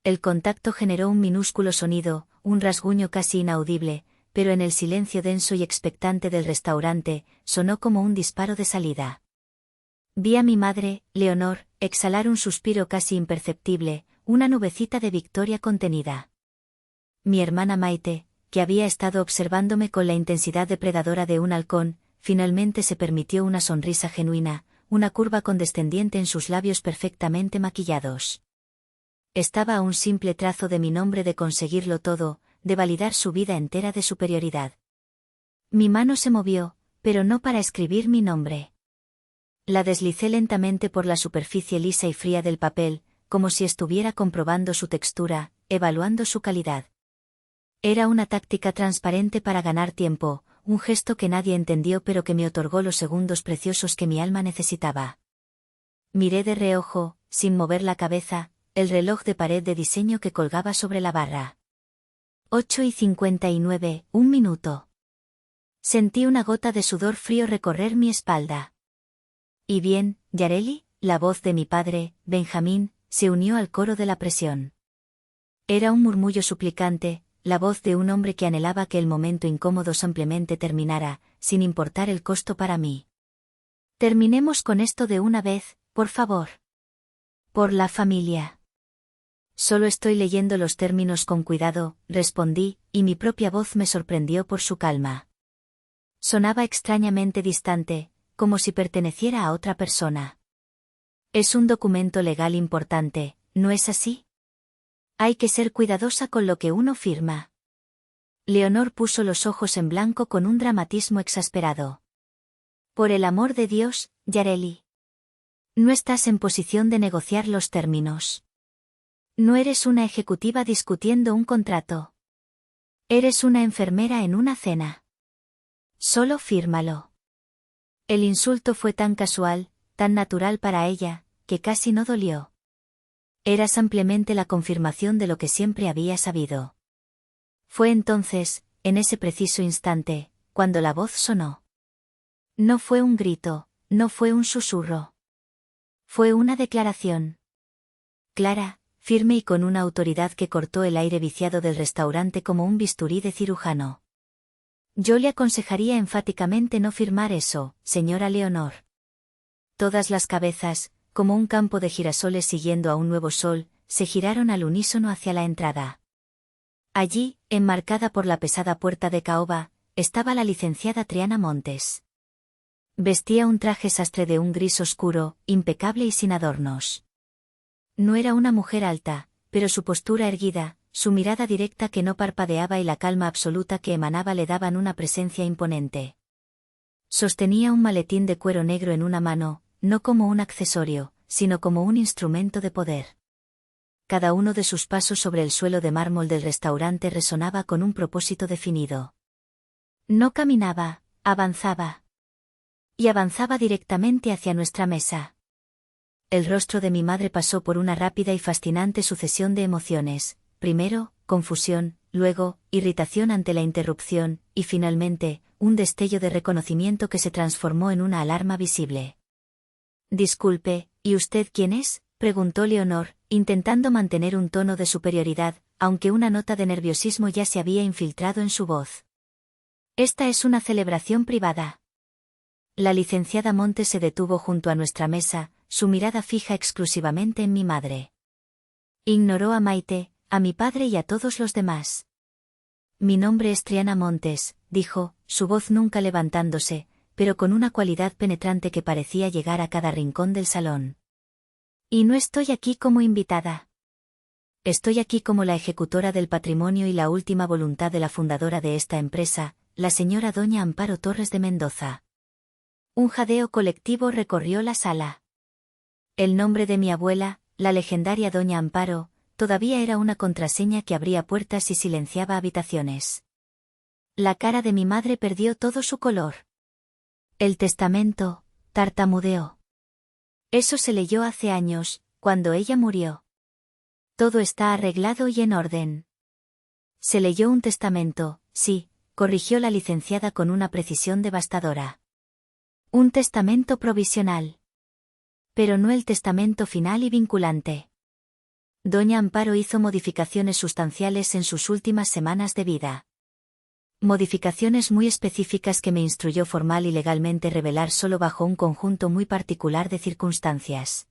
El contacto generó un minúsculo sonido, un rasguño casi inaudible, pero en el silencio denso y expectante del restaurante, sonó como un disparo de salida. Vi a mi madre, Leonor, exhalar un suspiro casi imperceptible, una nubecita de victoria contenida. Mi hermana Maite, que había estado observándome con la intensidad depredadora de un halcón, finalmente se permitió una sonrisa genuina, una curva condescendiente en sus labios perfectamente maquillados. Estaba a un simple trazo de mi nombre de conseguirlo todo, de validar su vida entera de superioridad. Mi mano se movió, pero no para escribir mi nombre. La deslicé lentamente por la superficie lisa y fría del papel, como si estuviera comprobando su textura, evaluando su calidad. Era una táctica transparente para ganar tiempo, un gesto que nadie entendió pero que me otorgó los segundos preciosos que mi alma necesitaba. Miré de reojo, sin mover la cabeza, el reloj de pared de diseño que colgaba sobre la barra. 8:59, 1 minuto. Sentí una gota de sudor frío recorrer mi espalda. ¿Y bien, Yareli? La voz de mi padre, Benjamín, se unió al coro de la presión. Era un murmullo suplicante, la voz de un hombre que anhelaba que el momento incómodo simplemente terminara, sin importar el costo para mí. Terminemos con esto de una vez, por favor. Por la familia. Solo estoy leyendo los términos con cuidado, respondí, y mi propia voz me sorprendió por su calma. Sonaba extrañamente distante, como si perteneciera a otra persona. Es un documento legal importante, ¿no es así? Hay que ser cuidadosa con lo que uno firma. Leonor puso los ojos en blanco con un dramatismo exasperado. Por el amor de Dios, Yareli. No estás en posición de negociar los términos. No eres una ejecutiva discutiendo un contrato. Eres una enfermera en una cena. Solo fírmalo. El insulto fue tan casual, tan natural para ella, que casi no dolió. Era simplemente la confirmación de lo que siempre había sabido. Fue entonces, en ese preciso instante, cuando la voz sonó. No fue un grito, no fue un susurro. Fue una declaración. Clara, firme y con una autoridad que cortó el aire viciado del restaurante como un bisturí de cirujano. Yo le aconsejaría enfáticamente no firmar eso, señora Leonor. Todas las cabezas, como un campo de girasoles siguiendo a un nuevo sol, se giraron al unísono hacia la entrada. Allí, enmarcada por la pesada puerta de caoba, estaba la licenciada Triana Montes. Vestía un traje sastre de un gris oscuro, impecable y sin adornos. No era una mujer alta, pero su postura erguida, su mirada directa que no parpadeaba y la calma absoluta que emanaba le daban una presencia imponente. Sostenía un maletín de cuero negro en una mano, no como un accesorio, sino como un instrumento de poder. Cada uno de sus pasos sobre el suelo de mármol del restaurante resonaba con un propósito definido. No caminaba, avanzaba. Y avanzaba directamente hacia nuestra mesa. El rostro de mi madre pasó por una rápida y fascinante sucesión de emociones. Primero, confusión, luego, irritación ante la interrupción, y finalmente, un destello de reconocimiento que se transformó en una alarma visible. Disculpe, ¿y usted quién es?, preguntó Leonor, intentando mantener un tono de superioridad, aunque una nota de nerviosismo ya se había infiltrado en su voz. Esta es una celebración privada. La licenciada Montes se detuvo junto a nuestra mesa, su mirada fija exclusivamente en mi madre. Ignoró a Maite, a mi padre y a todos los demás. Mi nombre es Triana Montes, dijo, su voz nunca levantándose, pero con una cualidad penetrante que parecía llegar a cada rincón del salón. Y no estoy aquí como invitada. Estoy aquí como la ejecutora del patrimonio y la última voluntad de la fundadora de esta empresa, la señora doña Amparo Torres de Mendoza. Un jadeo colectivo recorrió la sala. El nombre de mi abuela, la legendaria doña Amparo, todavía era una contraseña que abría puertas y silenciaba habitaciones. La cara de mi madre perdió todo su color. El testamento, tartamudeó. Eso se leyó hace años, cuando ella murió. Todo está arreglado y en orden. Se leyó un testamento, sí, corrigió la licenciada con una precisión devastadora. Un testamento provisional. Pero no el testamento final y vinculante. Doña Amparo hizo modificaciones sustanciales en sus últimas semanas de vida. Modificaciones muy específicas que me instruyó formal y legalmente revelar solo bajo un conjunto muy particular de circunstancias.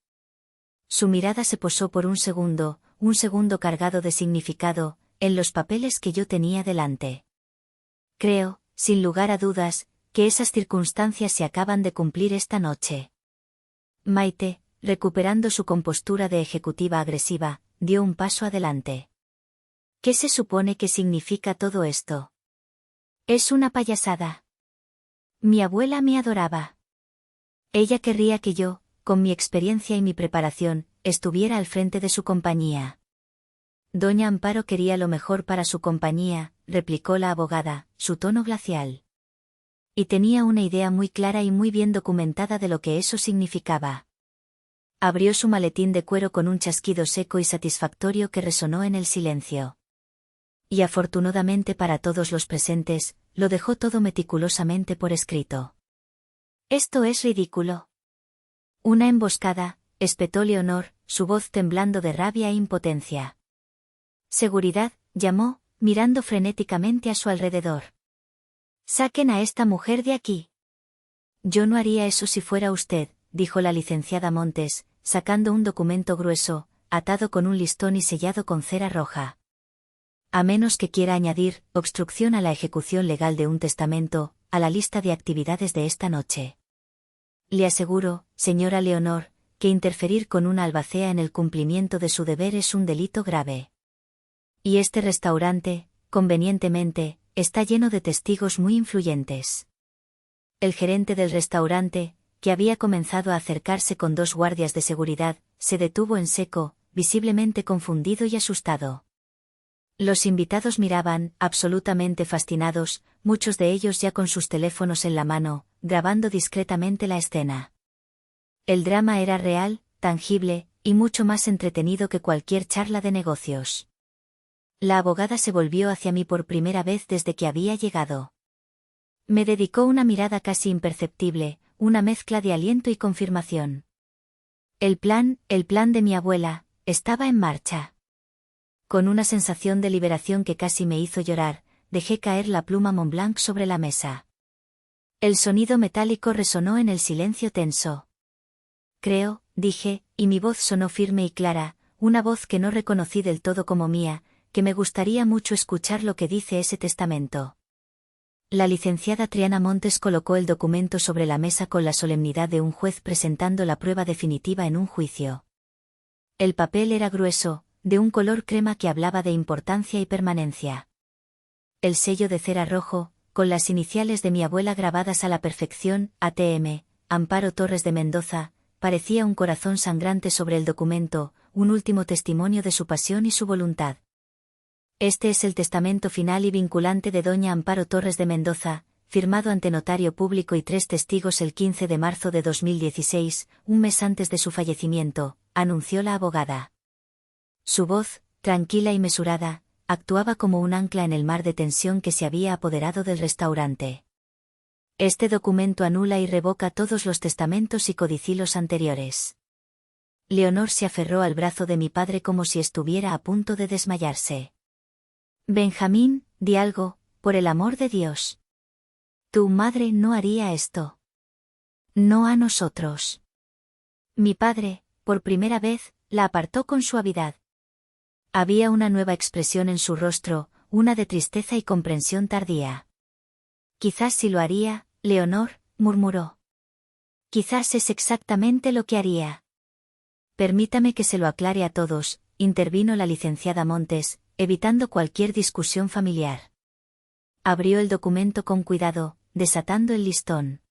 Su mirada se posó por un segundo cargado de significado, en los papeles que yo tenía delante. Creo, sin lugar a dudas, que esas circunstancias se acaban de cumplir esta noche. Maite, recuperando su compostura de ejecutiva agresiva, dio un paso adelante. ¿Qué se supone que significa todo esto? Es una payasada. Mi abuela me adoraba. Ella querría que yo, con mi experiencia y mi preparación, estuviera al frente de su compañía. Doña Amparo quería lo mejor para su compañía, replicó la abogada, su tono glacial. Y tenía una idea muy clara y muy bien documentada de lo que eso significaba. Abrió su maletín de cuero con un chasquido seco y satisfactorio que resonó en el silencio. Y afortunadamente para todos los presentes, lo dejó todo meticulosamente por escrito. «Esto es ridículo». «Una emboscada», espetó Leonor, su voz temblando de rabia e impotencia. «Seguridad», llamó, mirando frenéticamente a su alrededor. «Saquen a esta mujer de aquí». «Yo no haría eso si fuera usted», dijo la licenciada Montes, sacando un documento grueso, atado con un listón y sellado con cera roja. «A menos que quiera añadir obstrucción a la ejecución legal de un testamento, a la lista de actividades de esta noche. Le aseguro, señora Leonor, que interferir con una albacea en el cumplimiento de su deber es un delito grave. Y este restaurante, convenientemente, está lleno de testigos muy influyentes». El gerente del restaurante, que había comenzado a acercarse con 2 guardias de seguridad, se detuvo en seco, visiblemente confundido y asustado. Los invitados miraban, absolutamente fascinados, muchos de ellos ya con sus teléfonos en la mano, grabando discretamente la escena. El drama era real, tangible, y mucho más entretenido que cualquier charla de negocios. La abogada se volvió hacia mí por primera vez desde que había llegado. Me dedicó una mirada casi imperceptible, una mezcla de aliento y confirmación. El plan de mi abuela, estaba en marcha. Con una sensación de liberación que casi me hizo llorar, dejé caer la pluma Montblanc sobre la mesa. El sonido metálico resonó en el silencio tenso. «Creo», dije, y mi voz sonó firme y clara, una voz que no reconocí del todo como mía, que me gustaría mucho escuchar lo que dice ese testamento. La licenciada Triana Montes colocó el documento sobre la mesa con la solemnidad de un juez presentando la prueba definitiva en un juicio. El papel era grueso, de un color crema que hablaba de importancia y permanencia. El sello de cera rojo, con las iniciales de mi abuela grabadas a la perfección, ATM, Amparo Torres de Mendoza, parecía un corazón sangrante sobre el documento, un último testimonio de su pasión y su voluntad. «Este es el testamento final y vinculante de doña Amparo Torres de Mendoza, firmado ante notario público y 3 testigos el 15 de marzo de 2016, un mes antes de su fallecimiento», anunció la abogada. Su voz, tranquila y mesurada, actuaba como un ancla en el mar de tensión que se había apoderado del restaurante. «Este documento anula y revoca todos los testamentos y codicilos anteriores». Leonor se aferró al brazo de mi padre como si estuviera a punto de desmayarse. «Benjamín, di algo, por el amor de Dios. Tu madre no haría esto. No a nosotros». Mi padre, por primera vez, la apartó con suavidad. Había una nueva expresión en su rostro, una de tristeza y comprensión tardía. «Quizás sí lo haría, Leonor», murmuró. «Quizás es exactamente lo que haría». «Permítame que se lo aclare a todos», intervino la licenciada Montes, evitando cualquier discusión familiar. Abrió el documento con cuidado, desatando el listón.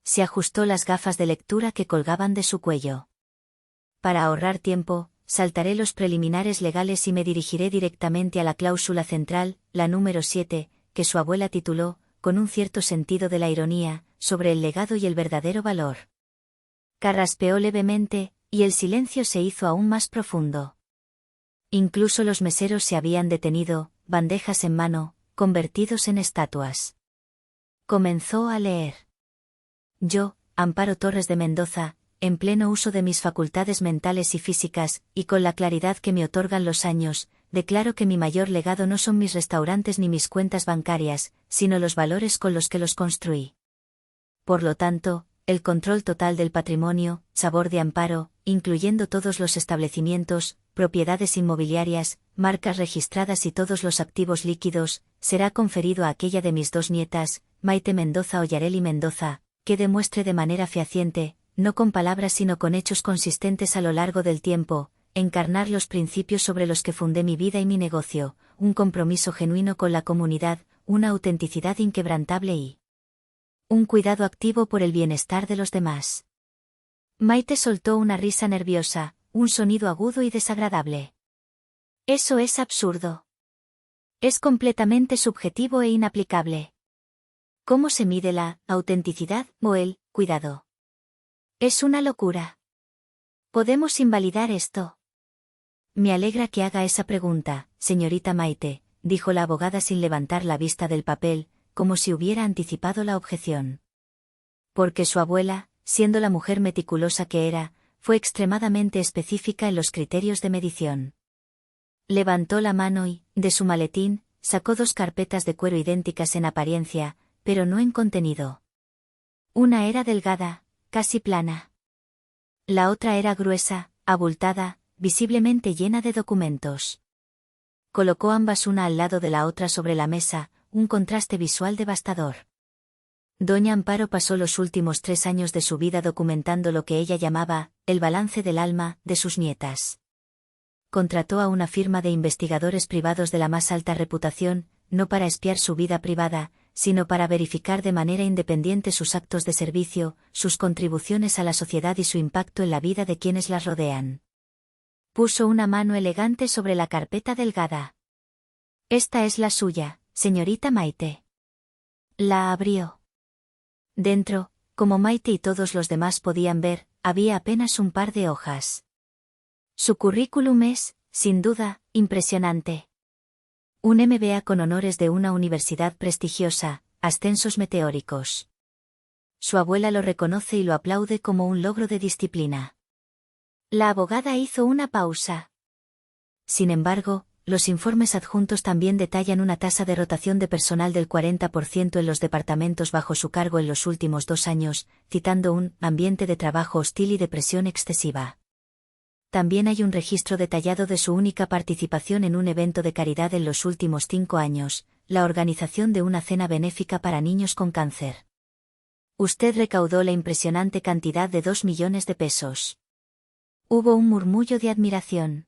Se ajustó las gafas de lectura que colgaban de su cuello. «Para ahorrar tiempo, saltaré los preliminares legales y me dirigiré directamente a la cláusula central, la número 7, que su abuela tituló, con un cierto sentido de la ironía, sobre el legado y el verdadero valor». Carraspeó levemente, y el silencio se hizo aún más profundo. Incluso los meseros se habían detenido, bandejas en mano, convertidos en estatuas. Comenzó a leer. «Yo, Amparo Torres de Mendoza, en pleno uso de mis facultades mentales y físicas, y con la claridad que me otorgan los años, declaro que mi mayor legado no son mis restaurantes ni mis cuentas bancarias, sino los valores con los que los construí. Por lo tanto, el control total del patrimonio, sabor de Amparo, incluyendo todos los establecimientos, propiedades inmobiliarias, marcas registradas y todos los activos líquidos, será conferido a aquella de mis 2 nietas, Maite Mendoza o Yareli Mendoza, que demuestre de manera fehaciente, no con palabras sino con hechos consistentes a lo largo del tiempo, encarnar los principios sobre los que fundé mi vida y mi negocio, un compromiso genuino con la comunidad, una autenticidad inquebrantable y un cuidado activo por el bienestar de los demás». Maite soltó una risa nerviosa, un sonido agudo y desagradable. «Eso es absurdo. Es completamente subjetivo e inaplicable. ¿Cómo se mide la autenticidad o el cuidado? Es una locura». ¿Podemos invalidar esto? Me alegra que haga esa pregunta, señorita Maite, dijo la abogada sin levantar la vista del papel, como si hubiera anticipado la objeción. Porque su abuela, siendo la mujer meticulosa que era, fue extremadamente específica en los criterios de medición. Levantó la mano y, de su maletín, sacó 2 carpetas de cuero idénticas en apariencia, pero no en contenido. Una era delgada, casi plana. La otra era gruesa, abultada, visiblemente llena de documentos. Colocó ambas una al lado de la otra sobre la mesa, un contraste visual devastador. Doña Amparo pasó los últimos 3 años de su vida documentando lo que ella llamaba, el balance del alma, de sus nietas. Contrató a una firma de investigadores privados de la más alta reputación, no para espiar su vida privada, sino para verificar de manera independiente sus actos de servicio, sus contribuciones a la sociedad y su impacto en la vida de quienes las rodean. Puso una mano elegante sobre la carpeta delgada. Esta es la suya, señorita Maite. La abrió. Dentro, como Maite y todos los demás podían ver, había apenas un par de hojas. Su currículum es, sin duda, impresionante. Un MBA con honores de una universidad prestigiosa, ascensos meteóricos. Su abuela lo reconoce y lo aplaude como un logro de disciplina. La abogada hizo una pausa. Sin embargo, los informes adjuntos también detallan una tasa de rotación de personal del 40% en los departamentos bajo su cargo en los últimos 2 años, citando un ambiente de trabajo hostil y de presión excesiva. También hay un registro detallado de su única participación en un evento de caridad en los últimos 5 años, la organización de una cena benéfica para niños con cáncer. Usted recaudó la impresionante cantidad de 2 millones de pesos. Hubo un murmullo de admiración.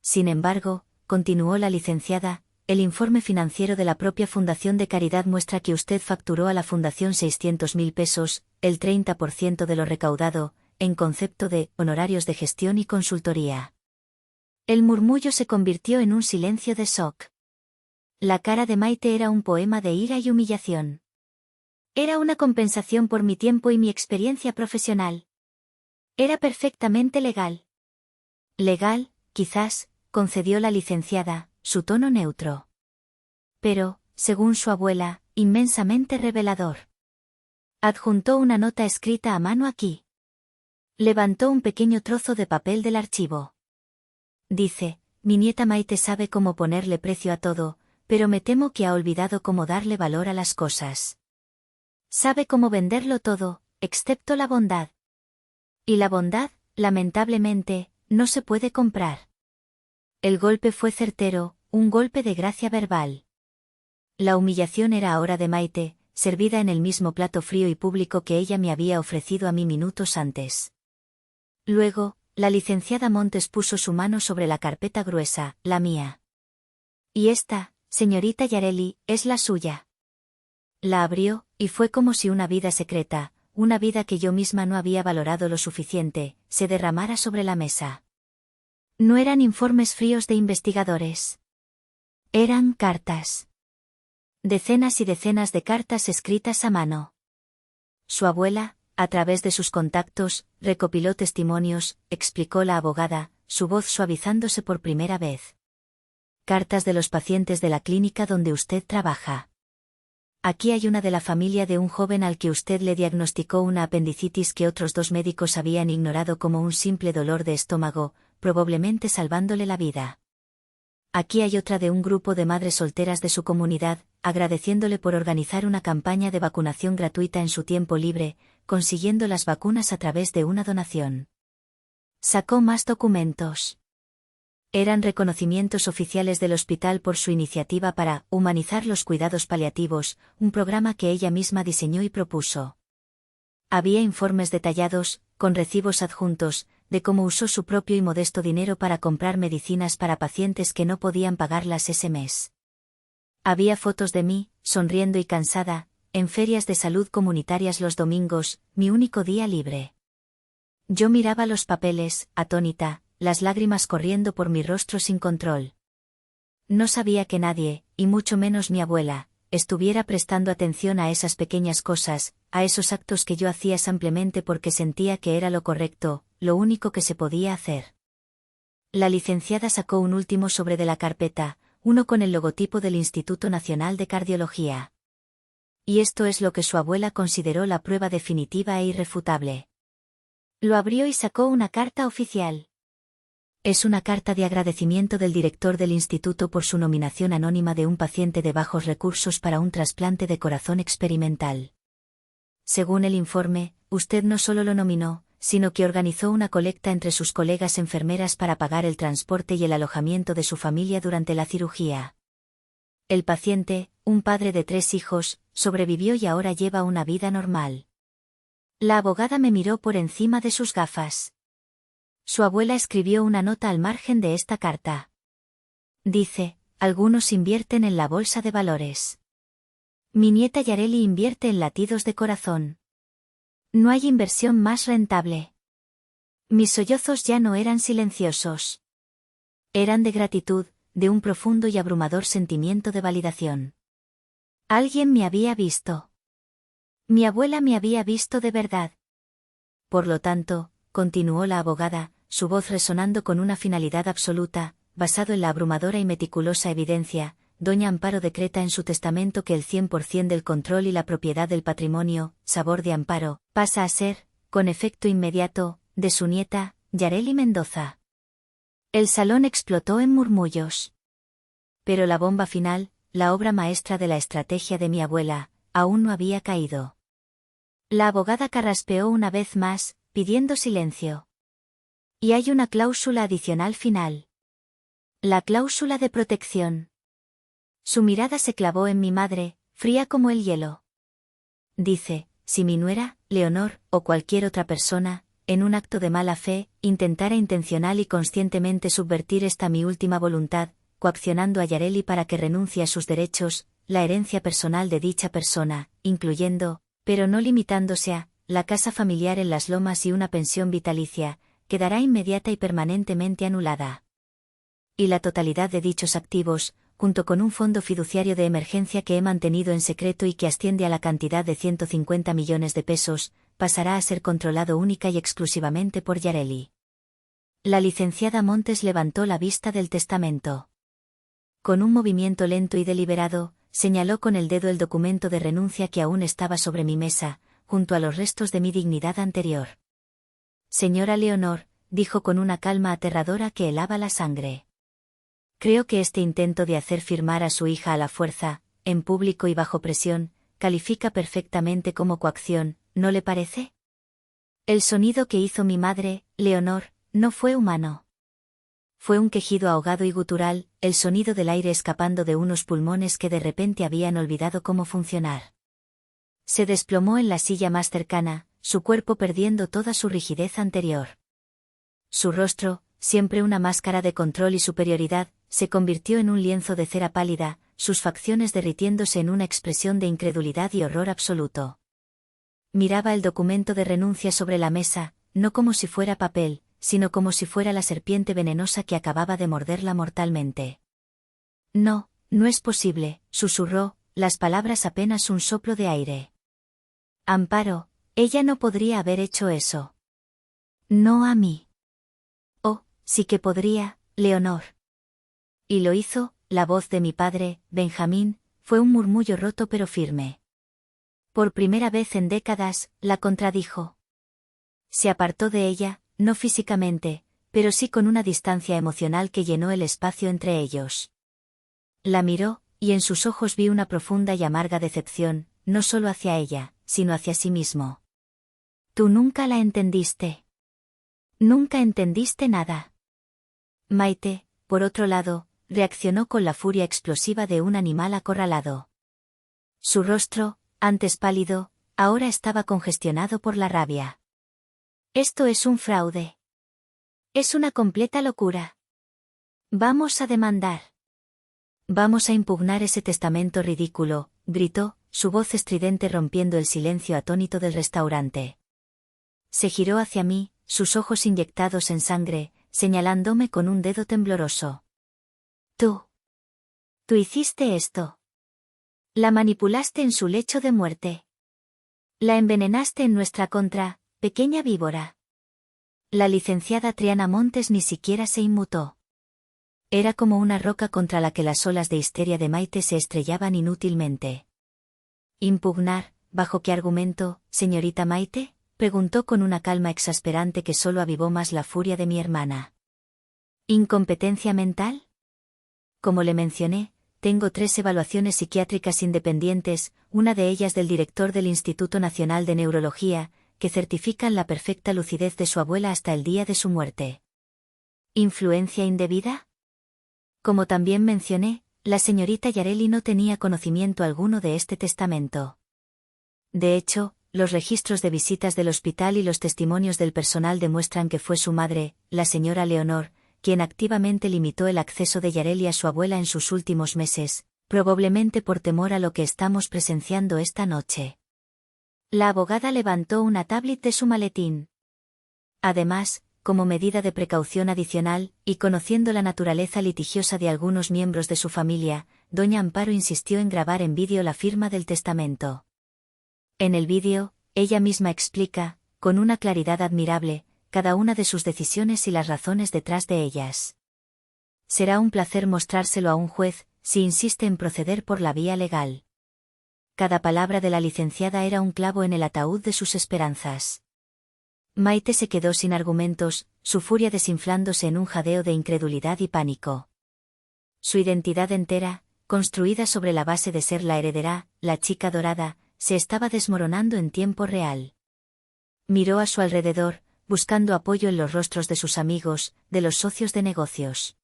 Sin embargo, continuó la licenciada, el informe financiero de la propia Fundación de Caridad muestra que usted facturó a la Fundación 600.000 pesos, el 30% de lo recaudado, en concepto de honorarios de gestión y consultoría. El murmullo se convirtió en un silencio de shock. La cara de Maite era un poema de ira y humillación. Era una compensación por mi tiempo y mi experiencia profesional. Era perfectamente legal. Legal, quizás, concedió la licenciada, su tono neutro. Pero, según su abuela, inmensamente revelador. Adjuntó una nota escrita a mano aquí. Levantó un pequeño trozo de papel del archivo. Dice, mi nieta Maite sabe cómo ponerle precio a todo, pero me temo que ha olvidado cómo darle valor a las cosas. Sabe cómo venderlo todo, excepto la bondad. Y la bondad, lamentablemente, no se puede comprar. El golpe fue certero, un golpe de gracia verbal. La humillación era ahora de Maite, servida en el mismo plato frío y público que ella me había ofrecido a mí minutos antes. Luego, la licenciada Montes puso su mano sobre la carpeta gruesa, la mía. Y esta, señorita Yareli, es la suya. La abrió, y fue como si una vida secreta, una vida que yo misma no había valorado lo suficiente, se derramara sobre la mesa. No eran informes fríos de investigadores. Eran cartas. Decenas y decenas de cartas escritas a mano. Su abuela, a través de sus contactos, recopiló testimonios, explicó la abogada, su voz suavizándose por primera vez. Cartas de los pacientes de la clínica donde usted trabaja. Aquí hay una de la familia de un joven al que usted le diagnosticó una apendicitis que otros 2 médicos habían ignorado como un simple dolor de estómago, probablemente salvándole la vida. Aquí hay otra de un grupo de madres solteras de su comunidad, agradeciéndole por organizar una campaña de vacunación gratuita en su tiempo libre, consiguiendo las vacunas a través de una donación. Sacó más documentos. Eran reconocimientos oficiales del hospital por su iniciativa para humanizar los cuidados paliativos, un programa que ella misma diseñó y propuso. Había informes detallados, con recibos adjuntos, de cómo usó su propio y modesto dinero para comprar medicinas para pacientes que no podían pagarlas ese mes. Había fotos de mí, sonriendo y cansada, en ferias de salud comunitarias los domingos, mi único día libre. Yo miraba los papeles, atónita, las lágrimas corriendo por mi rostro sin control. No sabía que nadie, y mucho menos mi abuela, estuviera prestando atención a esas pequeñas cosas, a esos actos que yo hacía simplemente porque sentía que era lo correcto, lo único que se podía hacer. La licenciada sacó un último sobre de la carpeta, uno con el logotipo del Instituto Nacional de Cardiología. Y esto es lo que su abuela consideró la prueba definitiva e irrefutable. Lo abrió y sacó una carta oficial. Es una carta de agradecimiento del director del instituto por su nominación anónima de un paciente de bajos recursos para un trasplante de corazón experimental. Según el informe, usted no solo lo nominó, sino que organizó una colecta entre sus colegas enfermeras para pagar el transporte y el alojamiento de su familia durante la cirugía. El paciente, un padre de 3 hijos, sobrevivió y ahora lleva una vida normal. La abogada me miró por encima de sus gafas. Su abuela escribió una nota al margen de esta carta. Dice, algunos invierten en la bolsa de valores. Mi nieta Yareli invierte en latidos de corazón. No hay inversión más rentable. Mis sollozos ya no eran silenciosos. Eran de gratitud, de un profundo y abrumador sentimiento de validación. Alguien me había visto. Mi abuela me había visto de verdad. Por lo tanto, continuó la abogada, su voz resonando con una finalidad absoluta, basado en la abrumadora y meticulosa evidencia, doña Amparo decreta en su testamento que el 100% del control y la propiedad del patrimonio, Sabor de Amparo, pasa a ser, con efecto inmediato, de su nieta, Yareli Mendoza. El salón explotó en murmullos. Pero la bomba final, la obra maestra de la estrategia de mi abuela, aún no había caído. La abogada carraspeó una vez más, pidiendo silencio. Y hay una cláusula adicional final. La cláusula de protección. Su mirada se clavó en mi madre, fría como el hielo. Dice, si mi nuera, Leonor, o cualquier otra persona, en un acto de mala fe, intentara intencional y conscientemente subvertir esta mi última voluntad, coaccionando a Yareli para que renuncie a sus derechos, la herencia personal de dicha persona, incluyendo, pero no limitándose a, la casa familiar en Las Lomas y una pensión vitalicia, quedará inmediata y permanentemente anulada. Y la totalidad de dichos activos, junto con un fondo fiduciario de emergencia que he mantenido en secreto y que asciende a la cantidad de 150 millones de pesos, pasará a ser controlado única y exclusivamente por Yareli. La licenciada Montes levantó la vista del testamento. Con un movimiento lento y deliberado, señaló con el dedo el documento de renuncia que aún estaba sobre mi mesa, junto a los restos de mi dignidad anterior. Señora Leonor, dijo con una calma aterradora que helaba la sangre. Creo que este intento de hacer firmar a su hija a la fuerza, en público y bajo presión, califica perfectamente como coacción, ¿no le parece? El sonido que hizo mi madre, Leonor, no fue humano. Fue un quejido ahogado y gutural, el sonido del aire escapando de unos pulmones que de repente habían olvidado cómo funcionar. Se desplomó en la silla más cercana, su cuerpo perdiendo toda su rigidez anterior. Su rostro, siempre una máscara de control y superioridad, se convirtió en un lienzo de cera pálida, sus facciones derritiéndose en una expresión de incredulidad y horror absoluto. Miraba el documento de renuncia sobre la mesa, no como si fuera papel, sino como si fuera la serpiente venenosa que acababa de morderla mortalmente. No, no es posible, susurró, las palabras apenas un soplo de aire. Amparo, ella no podría haber hecho eso. No a mí. Oh, sí que podría, Leonor. Y lo hizo, la voz de mi padre, Benjamín, fue un murmullo roto pero firme. Por primera vez en décadas, la contradijo. Se apartó de ella, no físicamente, pero sí con una distancia emocional que llenó el espacio entre ellos. La miró, y en sus ojos vi una profunda y amarga decepción, no solo hacia ella, sino hacia sí mismo. Tú nunca la entendiste. Nunca entendiste nada. Maite, por otro lado, reaccionó con la furia explosiva de un animal acorralado. Su rostro, antes pálido, ahora estaba congestionado por la rabia. Esto es un fraude. Es una completa locura. Vamos a demandar. Vamos a impugnar ese testamento ridículo, gritó, su voz estridente rompiendo el silencio atónito del restaurante. Se giró hacia mí, sus ojos inyectados en sangre, señalándome con un dedo tembloroso. Tú hiciste esto. La manipulaste en su lecho de muerte. La envenenaste en nuestra contra, pequeña víbora. La licenciada Triana Montes ni siquiera se inmutó. Era como una roca contra la que las olas de histeria de Maite se estrellaban inútilmente. ¿Impugnar? ¿Bajo qué argumento, señorita Maite?, preguntó con una calma exasperante que solo avivó más la furia de mi hermana. ¿Incompetencia mental? Como le mencioné, tengo 3 evaluaciones psiquiátricas independientes, una de ellas del director del Instituto Nacional de Neurología, que certifican la perfecta lucidez de su abuela hasta el día de su muerte. ¿Influencia indebida? Como también mencioné, la señorita Yareli no tenía conocimiento alguno de este testamento. De hecho, los registros de visitas del hospital y los testimonios del personal demuestran que fue su madre, la señora Leonor, quien activamente limitó el acceso de Yareli a su abuela en sus últimos meses, probablemente por temor a lo que estamos presenciando esta noche. La abogada levantó una tablet de su maletín. Además, como medida de precaución adicional, y conociendo la naturaleza litigiosa de algunos miembros de su familia, doña Amparo insistió en grabar en vídeo la firma del testamento. En el vídeo, ella misma explica, con una claridad admirable, cada una de sus decisiones y las razones detrás de ellas. Será un placer mostrárselo a un juez, si insiste en proceder por la vía legal. Cada palabra de la licenciada era un clavo en el ataúd de sus esperanzas. Maite se quedó sin argumentos, su furia desinflándose en un jadeo de incredulidad y pánico. Su identidad entera, construida sobre la base de ser la heredera, la chica dorada, se estaba desmoronando en tiempo real. Miró a su alrededor, buscando apoyo en los rostros de sus amigos, de los socios de negocios.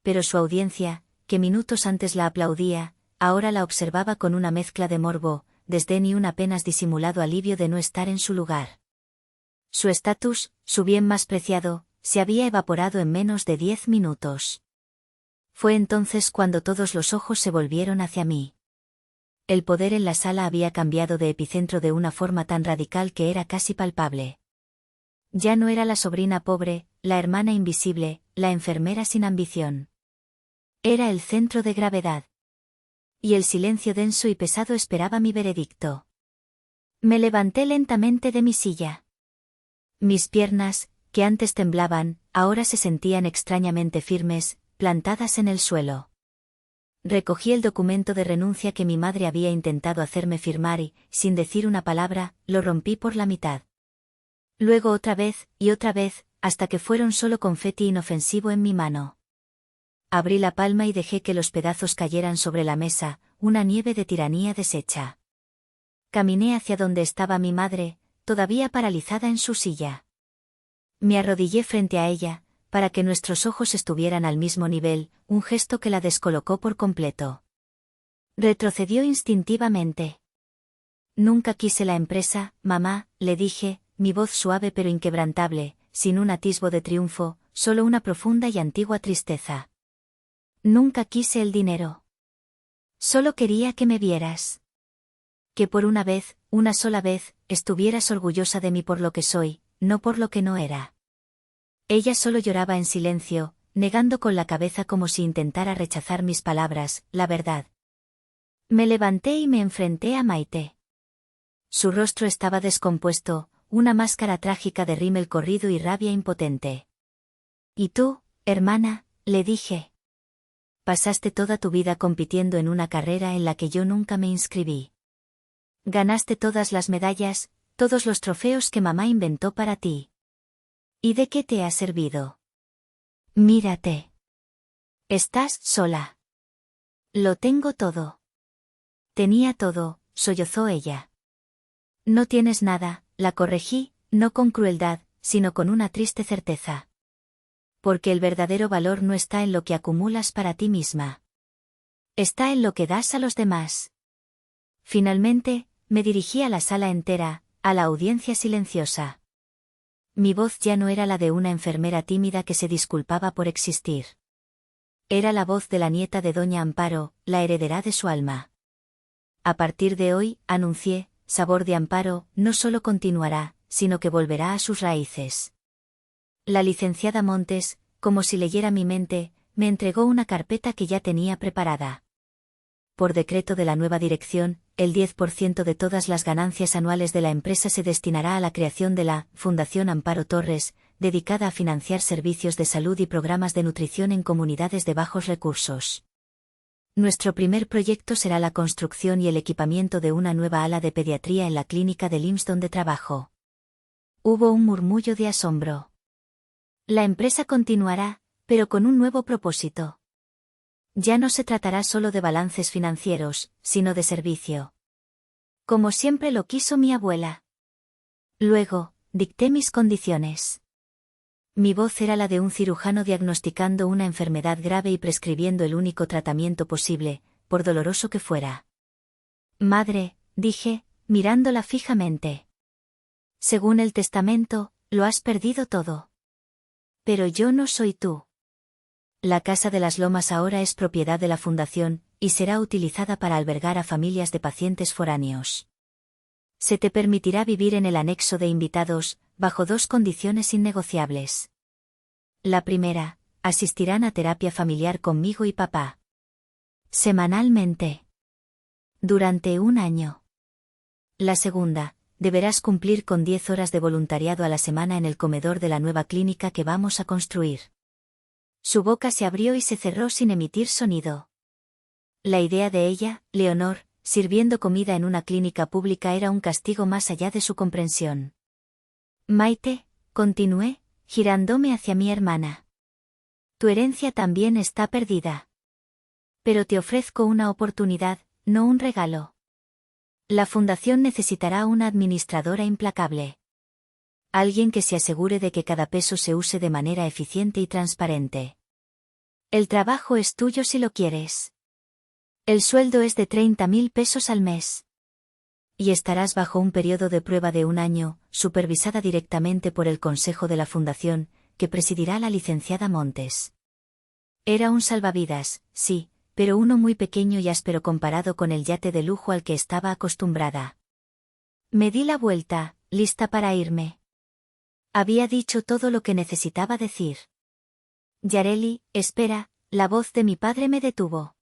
Pero su audiencia, que minutos antes la aplaudía, ahora la observaba con una mezcla de morbo, desdén y un apenas disimulado alivio de no estar en su lugar. Su estatus, su bien más preciado, se había evaporado en menos de 10 minutos. Fue entonces cuando todos los ojos se volvieron hacia mí. El poder en la sala había cambiado de epicentro de una forma tan radical que era casi palpable. Ya no era la sobrina pobre, la hermana invisible, la enfermera sin ambición. Era el centro de gravedad. Y el silencio denso y pesado esperaba mi veredicto. Me levanté lentamente de mi silla. Mis piernas, que antes temblaban, ahora se sentían extrañamente firmes, plantadas en el suelo. Recogí el documento de renuncia que mi madre había intentado hacerme firmar y, sin decir una palabra, lo rompí por la mitad. Luego otra vez, hasta que fueron solo confeti inofensivo en mi mano. Abrí la palma y dejé que los pedazos cayeran sobre la mesa, una nieve de tiranía deshecha. Caminé hacia donde estaba mi madre, todavía paralizada en su silla. Me arrodillé frente a ella, para que nuestros ojos estuvieran al mismo nivel, un gesto que la descolocó por completo. Retrocedió instintivamente. Nunca quise la empresa, mamá, le dije, mi voz suave pero inquebrantable, sin un atisbo de triunfo, solo una profunda y antigua tristeza. Nunca quise el dinero. Solo quería que me vieras. Que por una vez, una sola vez, estuvieras orgullosa de mí por lo que soy, no por lo que no era. Ella solo lloraba en silencio, negando con la cabeza como si intentara rechazar mis palabras, la verdad. Me levanté y me enfrenté a Maite. Su rostro estaba descompuesto, una máscara trágica de rímel corrido y rabia impotente. ¿Y tú, hermana?, le dije. Pasaste toda tu vida compitiendo en una carrera en la que yo nunca me inscribí. Ganaste todas las medallas, todos los trofeos que mamá inventó para ti. ¿Y de qué te ha servido? Mírate. Estás sola. Lo tengo todo. Tenía todo, sollozó ella. No tienes nada, la corregí, no con crueldad, sino con una triste certeza. Porque el verdadero valor no está en lo que acumulas para ti misma. Está en lo que das a los demás. Finalmente, me dirigí a la sala entera, a la audiencia silenciosa. Mi voz ya no era la de una enfermera tímida que se disculpaba por existir. Era la voz de la nieta de doña Amparo, la heredera de su alma. A partir de hoy, anuncié, Sabor de Amparo, no solo continuará, sino que volverá a sus raíces. La licenciada Montes, como si leyera mi mente, me entregó una carpeta que ya tenía preparada. Por decreto de la nueva dirección, el 10% de todas las ganancias anuales de la empresa se destinará a la creación de la Fundación Amparo Torres, dedicada a financiar servicios de salud y programas de nutrición en comunidades de bajos recursos. Nuestro primer proyecto será la construcción y el equipamiento de una nueva ala de pediatría en la clínica del IMSS donde trabajo. Hubo un murmullo de asombro. La empresa continuará, pero con un nuevo propósito. Ya no se tratará solo de balances financieros, sino de servicio. Como siempre lo quiso mi abuela. Luego, dicté mis condiciones. Mi voz era la de un cirujano diagnosticando una enfermedad grave y prescribiendo el único tratamiento posible, por doloroso que fuera. Madre, dije, mirándola fijamente. Según el testamento, lo has perdido todo. Pero yo no soy tú. La Casa de las Lomas ahora es propiedad de la Fundación, y será utilizada para albergar a familias de pacientes foráneos. Se te permitirá vivir en el anexo de invitados, bajo 2 condiciones innegociables. La primera, asistirán a terapia familiar conmigo y papá. Semanalmente. Durante 1 año. La segunda, deberás cumplir con 10 horas de voluntariado a la semana en el comedor de la nueva clínica que vamos a construir. Su boca se abrió y se cerró sin emitir sonido. La idea de ella, Leonor, sirviendo comida en una clínica pública era un castigo más allá de su comprensión. Maite, continué, girándome hacia mi hermana. Tu herencia también está perdida. Pero te ofrezco una oportunidad, no un regalo. La fundación necesitará una administradora implacable. Alguien que se asegure de que cada peso se use de manera eficiente y transparente. El trabajo es tuyo si lo quieres. El sueldo es de 30.000 pesos al mes. Y estarás bajo un periodo de prueba de 1 año, supervisada directamente por el Consejo de la Fundación, que presidirá la licenciada Montes. Era un salvavidas, sí, pero uno muy pequeño y áspero comparado con el yate de lujo al que estaba acostumbrada. Me di la vuelta, lista para irme. Había dicho todo lo que necesitaba decir. Yareli, espera, la voz de mi padre me detuvo.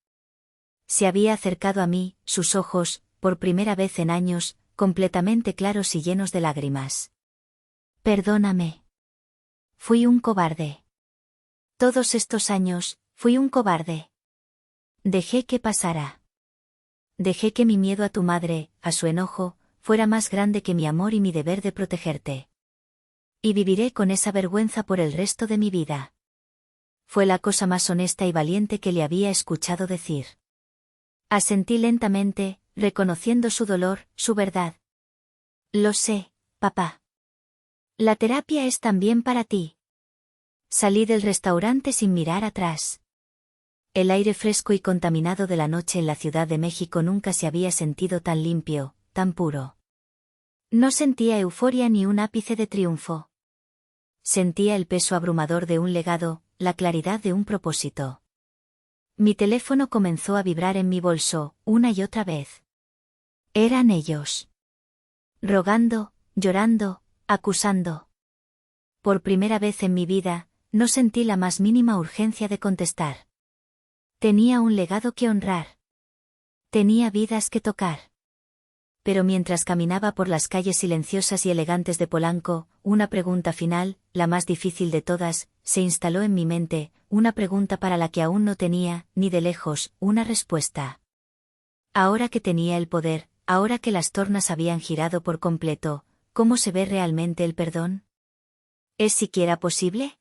Se había acercado a mí, sus ojos, por primera vez en años, completamente claros y llenos de lágrimas. Perdóname. Fui un cobarde. Todos estos años, fui un cobarde. Dejé que pasara. Dejé que mi miedo a tu madre, a su enojo, fuera más grande que mi amor y mi deber de protegerte. Y viviré con esa vergüenza por el resto de mi vida. Fue la cosa más honesta y valiente que le había escuchado decir. Asentí lentamente, reconociendo su dolor, su verdad. Lo sé, papá. La terapia es también para ti. Salí del restaurante sin mirar atrás. El aire fresco y contaminado de la noche en la Ciudad de México nunca se había sentido tan limpio, tan puro. No sentía euforia ni un ápice de triunfo. Sentía el peso abrumador de un legado, la claridad de un propósito. Mi teléfono comenzó a vibrar en mi bolso, una y otra vez. Eran ellos. Rogando, llorando, acusando. Por primera vez en mi vida, no sentí la más mínima urgencia de contestar. Tenía un legado que honrar. Tenía vidas que tocar. Pero mientras caminaba por las calles silenciosas y elegantes de Polanco, una pregunta final, la más difícil de todas, se instaló en mi mente, una pregunta para la que aún no tenía, ni de lejos, una respuesta. Ahora que tenía el poder, ahora que las tornas habían girado por completo, ¿cómo se ve realmente el perdón? ¿Es siquiera posible?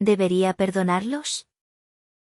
¿Debería perdonarlos?